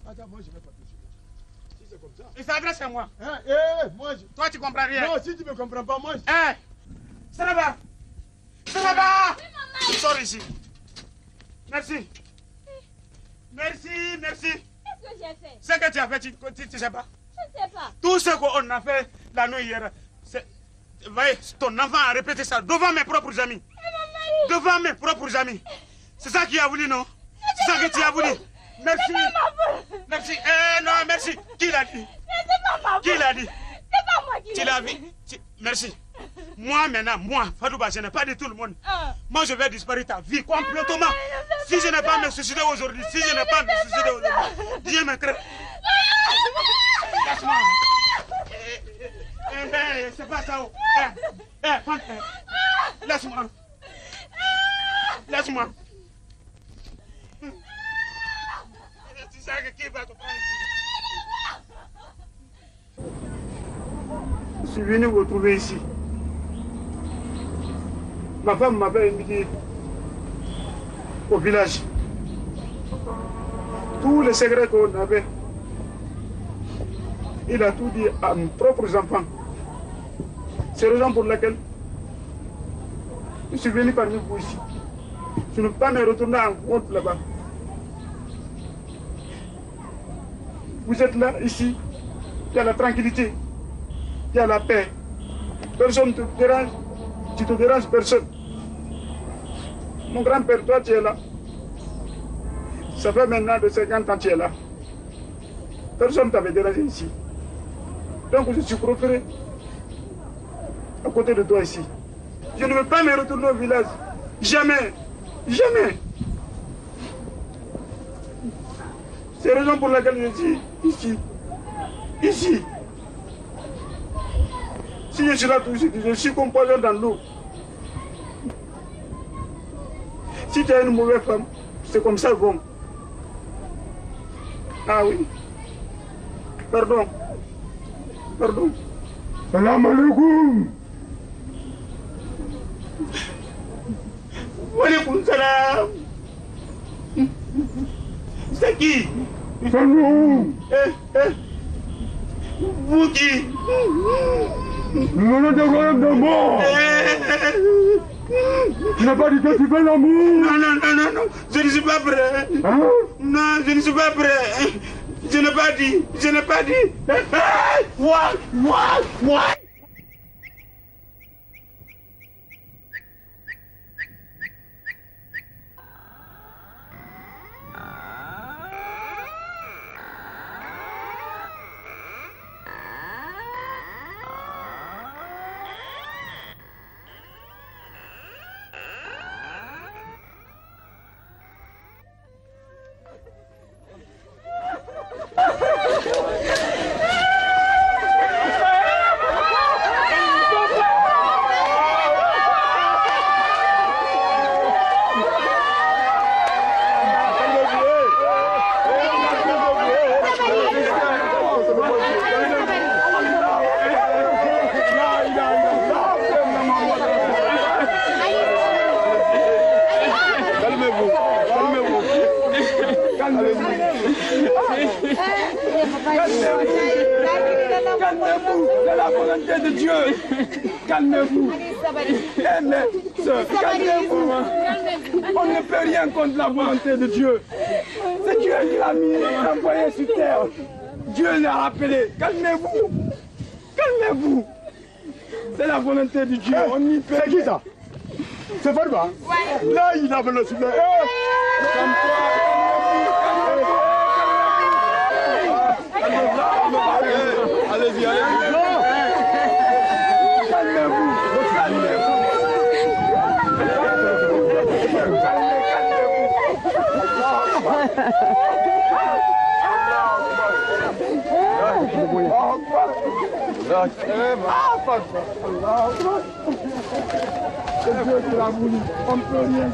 Attends, moi je vais pas te suivre. Si c'est comme ça. Il s'adresse à moi. Hein, moi je... Toi, tu comprends rien. Non, si tu ne me comprends pas, moi je... Ça va. Ça va. Sors ici. Merci. Merci, merci. Qu'est-ce que j'ai fait? Ce que tu as fait, tu ne sais pas. Je ne sais pas. Tout ce qu'on a fait la nuit hier, voyez, ton enfant a répété ça devant mes propres amis. Devant mes propres amis. C'est ça qu'il a voulu, non? C'est ça que tu as voulu. Merci. Merci. Non, merci. Qui l'a dit? Qui l'a dit? C'est pas moi qui l'ai dit. Merci. Moi maintenant, moi, Fadouba, je n'ai pas dit tout le monde. Moi, je vais disparaître ta vie complètement. Si je n'ai pas me suicider aujourd'hui, Dieu me crée. Laisse-moi. C'est pas ça. Laisse-moi. Laisse-moi. Tu sais que qui va te prendre? Je suis venu vous trouver ici. Ma femme m'avait invité au village. Tous les secrets qu'on avait, il a tout dit à mes propres enfants. C'est la raison pour laquelle je suis venu parmi vous ici. Je ne peux pas me retourner en compte là-bas. Vous êtes là, ici, il y a la tranquillité, il y a la paix. Personne ne te dérange, tu ne te déranges personne. Mon grand-père, toi tu es là. Ça fait maintenant de 50 ans que tu es là. Personne ne t'avait dérangé ici. Donc je suis préféré à côté de toi ici. Je ne veux pas me retourner au village. Jamais. Jamais. C'est la raison pour laquelle je suis ici. Ici. Si je suis là tout de suite, je suis comme poison dans l'eau. Si tu es une mauvaise femme, c'est comme ça bon. Ah oui. Pardon. Pardon. Salam alaikum. Wa alaikum salam. C'est qui? Salut. Vous qui? Nous venons de voir d'amour. Tu n'as pas dit que tu fais l'amour? Non, je ne suis pas prêt. Hein? Non, je ne suis pas prêt. Je n'ai pas dit. What? Calmez-vous, c'est la volonté de Dieu. Calmez-vous. Calmez-vous. On ne peut rien contre la volonté de Dieu. C'est Dieu qui l'a mis, envoyé sur terre. Dieu l'a rappelé. Calmez-vous. Calmez-vous. C'est la volonté de Dieu. On n'y peut rien. C'est qui ça? C'est Farba? Ouais. Là, il a le souffle. Allez-y. Calmez-vous. C'est Dieu qui l'a voulu. On ne peut rien.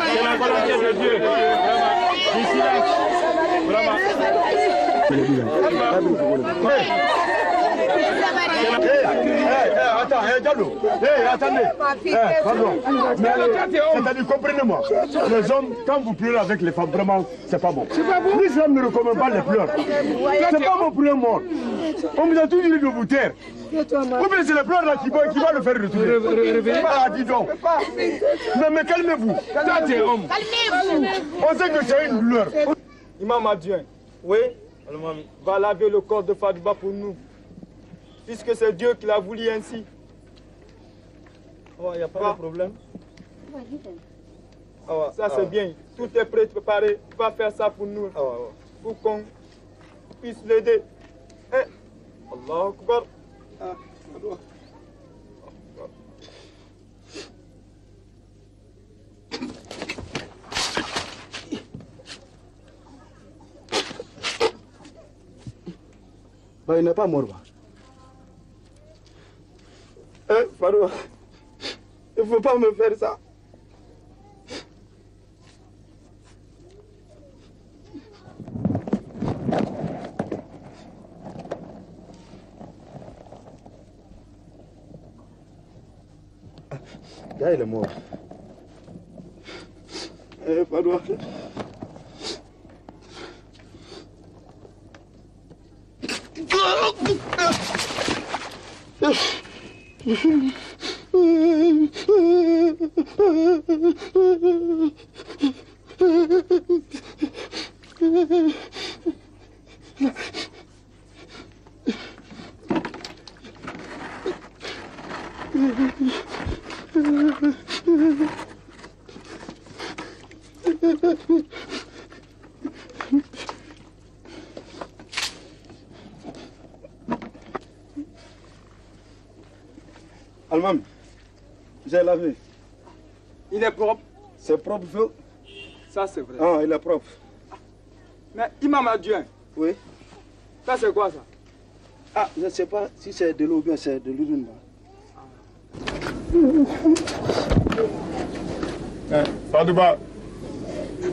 C'est la volonté de Dieu. Ici là. Vraiment. Attends, Diallo. Attendez. Pardon. C'est-à-dire, comprenez-moi. Les hommes, quand vous pleurez avec les femmes, vraiment, c'est pas bon. L'islam ne recommande pas les pleurs. C'est pas bon pour un mort. On vous a toujours dit de vous taire. Ou bien c'est les pleurs là qui va le faire retourner. Ah, dis donc. Mais calmez-vous. Calmez-vous. On sait que c'est une douleur. Imam Adjoint, oui, va laver le corps de Fadouba pour nous. Puisque c'est Dieu qui l'a voulu ainsi. Il n'y a pas de problème. Ça c'est bien. Tout est prêt, préparé. Tu vas faire ça pour nous. Pour qu'on puisse l'aider. Allah Akbar. Il n'est pas mort. Farouk, il ne faut pas me faire ça. Là, il est mort. Farouk. Almam, j'ai lavé. Il est propre. C'est propre, feu. Ça, c'est vrai. Ah, il est propre. Mais Imam Adjoint. Oui. Ça, c'est quoi ça? Ah, je ne sais pas si c'est de l'eau ou bien c'est de l'urine. Fadouba,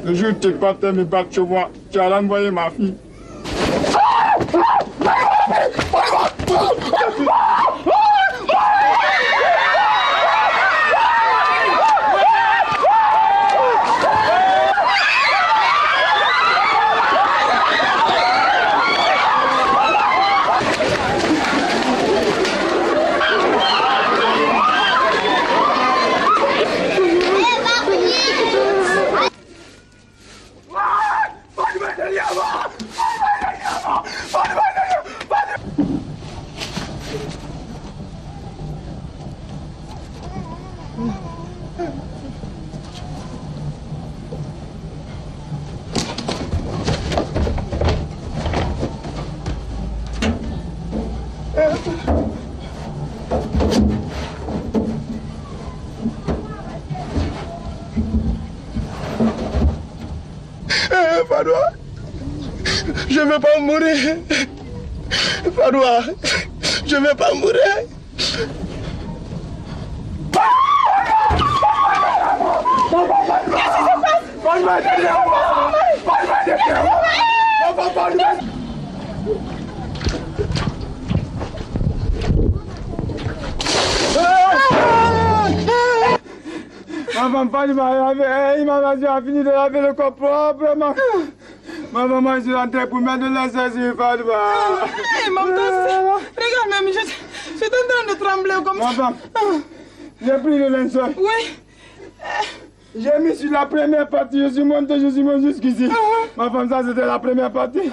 le jour où tu partais me battre chez moi, tu as renvoyé ma fille. Fadoua, je ne veux pas mourir. Fadoua, je ne veux pas mourir. Ma femme Fadouba, il m'a fini de laver le corps proprement. Ma maman, je suis rentrée pour mettre de l'essence sur Fadouba. Hé, maman, regarde même, je suis en train de trembler comme ça. Ma femme, j'ai pris le linceul. Oui. J'ai mis sur la première partie, je suis monté jusqu'ici. Ma femme, ça c'était la première partie.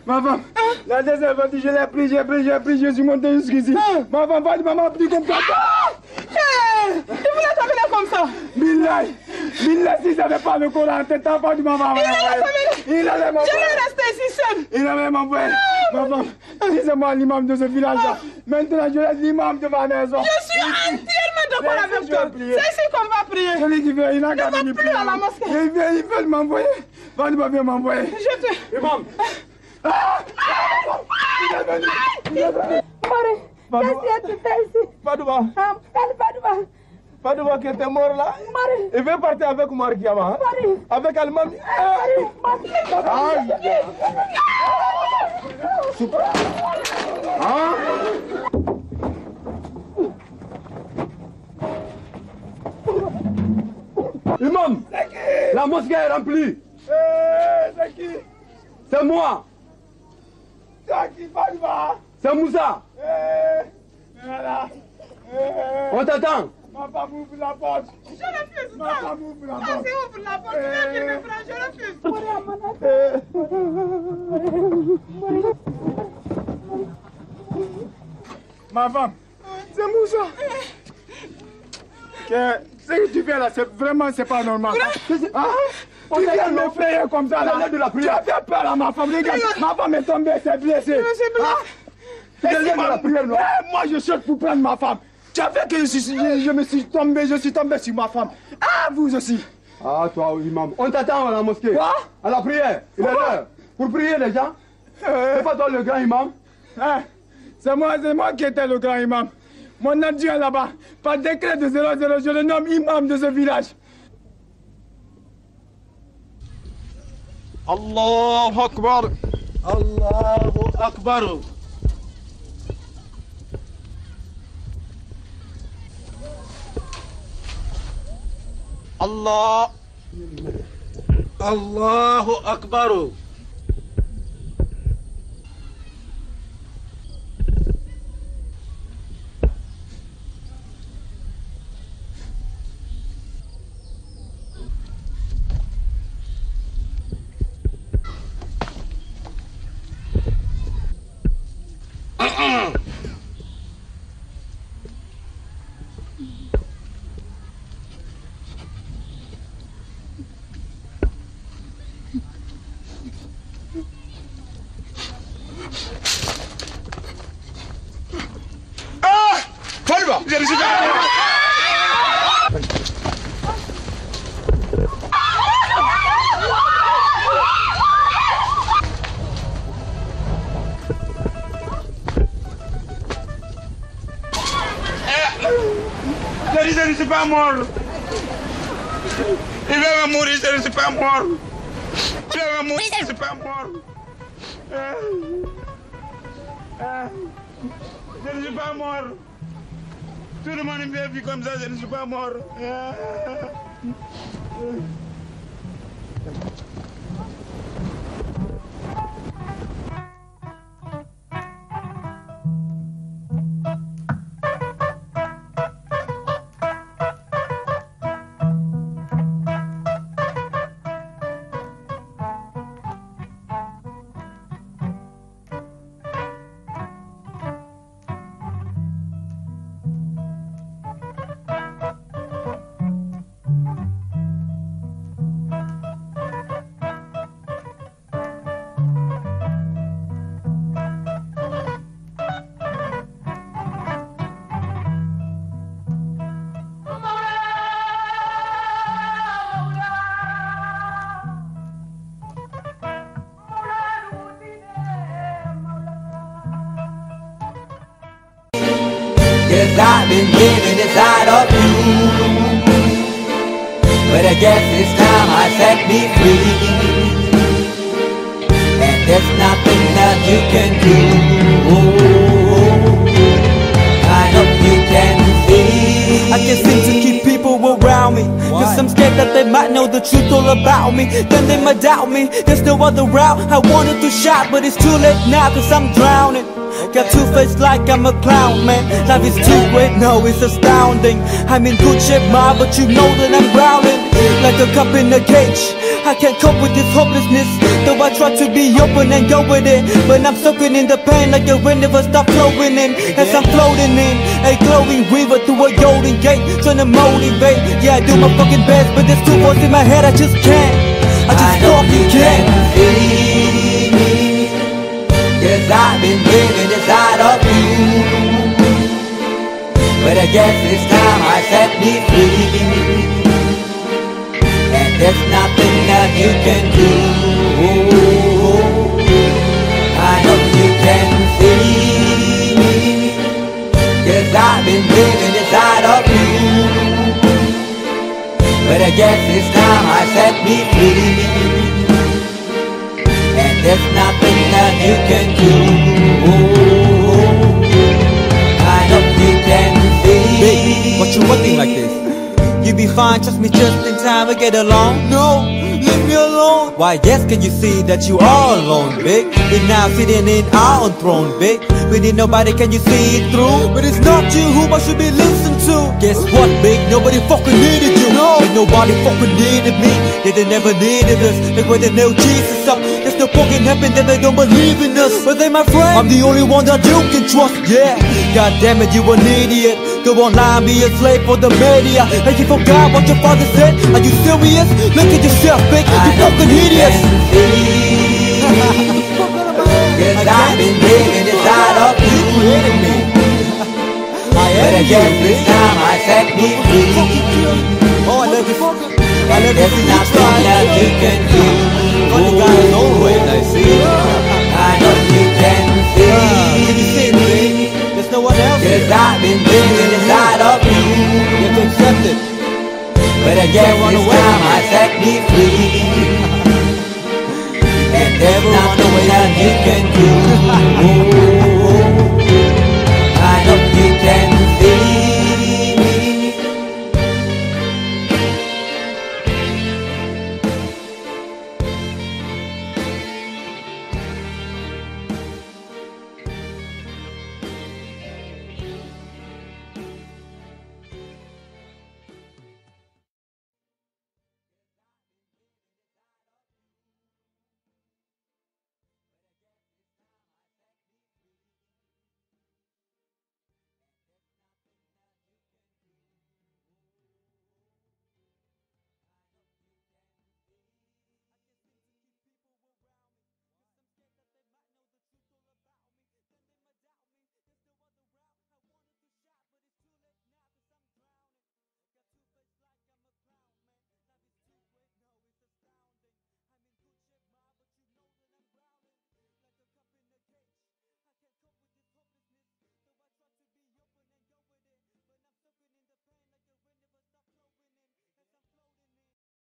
Ma femme, la deuxième partie, je l'ai pris, je suis monté jusqu'ici. Ma femme, Fadouba m'a pris comme ça. Il voulait t'amener comme ça. Billahi, si ça n'avait pas le Coran, t'es pas du maman. Il allait m'envoyer. Je vais rester ici seul. Il allait m'envoyer. Ma femme, si c'est moi l'imam de ce village-là, maintenant je laisse l'imam de ma maison. Je suis entièrement d'accord avec toi. C'est ici qu'on va prier. Celui qui veut, il n'a qu'à venir prier à la mosquée. Il veut m'envoyer. Fadouba vient m'envoyer. Je te... Imam. Marie, qu'est-ce que tu fais ici? Fadouba. Fadouba. Fadouba qui était mort là. Marie. Il veut partir avec Oumar Kiama. Marie. Avec Almami. Imam, la mosquée est remplie. C'est qui? C'est moi. C'est qui, Fadouba? C'est Moussa. Voilà. On t'attend. Ma femme ouvre la porte. Je refuse. Ma femme ouvre la porte. Vas-y, ouvre la porte. Tu viens me prendre, je refuse. Ma femme, c'est Moussa. Ce que tu fais là, c'est vraiment, c'est pas normal. Tu viens me frayer comme ça là. Tu as fait peur à ma femme. Regarde, ma femme est tombée, c'est blessée. Moi, je cherche pour prendre ma femme. Tu as fait que je me suis tombé sur ma femme. Ah, vous aussi. Ah, toi, imam. On t'attend à la mosquée. Quoi? À la prière. Il est l'heure. Pour prier les gens. C'est pas toi le grand imam? C'est moi qui étais le grand imam. Mon adjoint là-bas, par décret de 00, je le nomme imam de ce village. Allahu Akbar. Allahu Akbar. Allahu Akbar. suis pas mort. Il va me mourir, je ne suis pas mort. Il va me mourir, je ne suis pas mort. Je ne suis pas mort. Tout le monde me vit comme ça, je ne suis pas mort. Yes, I've been living inside of you, but I guess this time I set me free, and there's nothing that you can do. I hope you can see. I can't seem to keep people around me, cause I'm scared that they might know the truth all about me. Then they might doubt me, there's no other route. I wanted to shout, but it's too late now, cause I'm drowning. Got two-faced like I'm a clown, man. Life is too great, no, it's astounding. I'm in good shape, ma, but you know that I'm growling like a cup in a cage. I can't cope with this hopelessness, though I try to be open and go with it, but I'm soaking in the pain like the wind never stop flowing in. As I'm floating in a glowing river through a golden gate, trying to motivate. Yeah, I do my fucking best, but there's two voices in my head, I just can't. I just fucking can't. Yes, I've been living inside of you, but I guess this time I set me free, and there's nothing that you can do. I hope you can see. Yes, I've been living inside of you, but I guess this time I set me free, and there's nothing that you can do. I hope you can see. Baby, what you looking like this? You be fine, trust me, just in time to get along. No, leave me alone. Why, yes, can you see that you are alone, big? We're now sitting in our own throne, big. We need nobody, can you see it through? But it's not you whom I should be listening to. Guess what, big? Nobody fucking needed you. No, and nobody fucking needed me. They never needed us. Like when they nailed Jesus up, there's no fucking heaven that they don't believe in us. But they my friend, I'm the only one that you can trust. Yeah, god damn it, you an idiot. Go online, be a slave for the media. And you forgot what your father said. Are you serious? Look at yourself, big. You fucking idiots. Yes, I've been living inside of you, but I guess this time I set me free. Oh, I love you. And there's nothing that you can do. Guys always I see. I know you can see. There's no one else. Yes, I've been living inside of you. You have to accept it. But I guess this time I set me free. And there's nothing that you can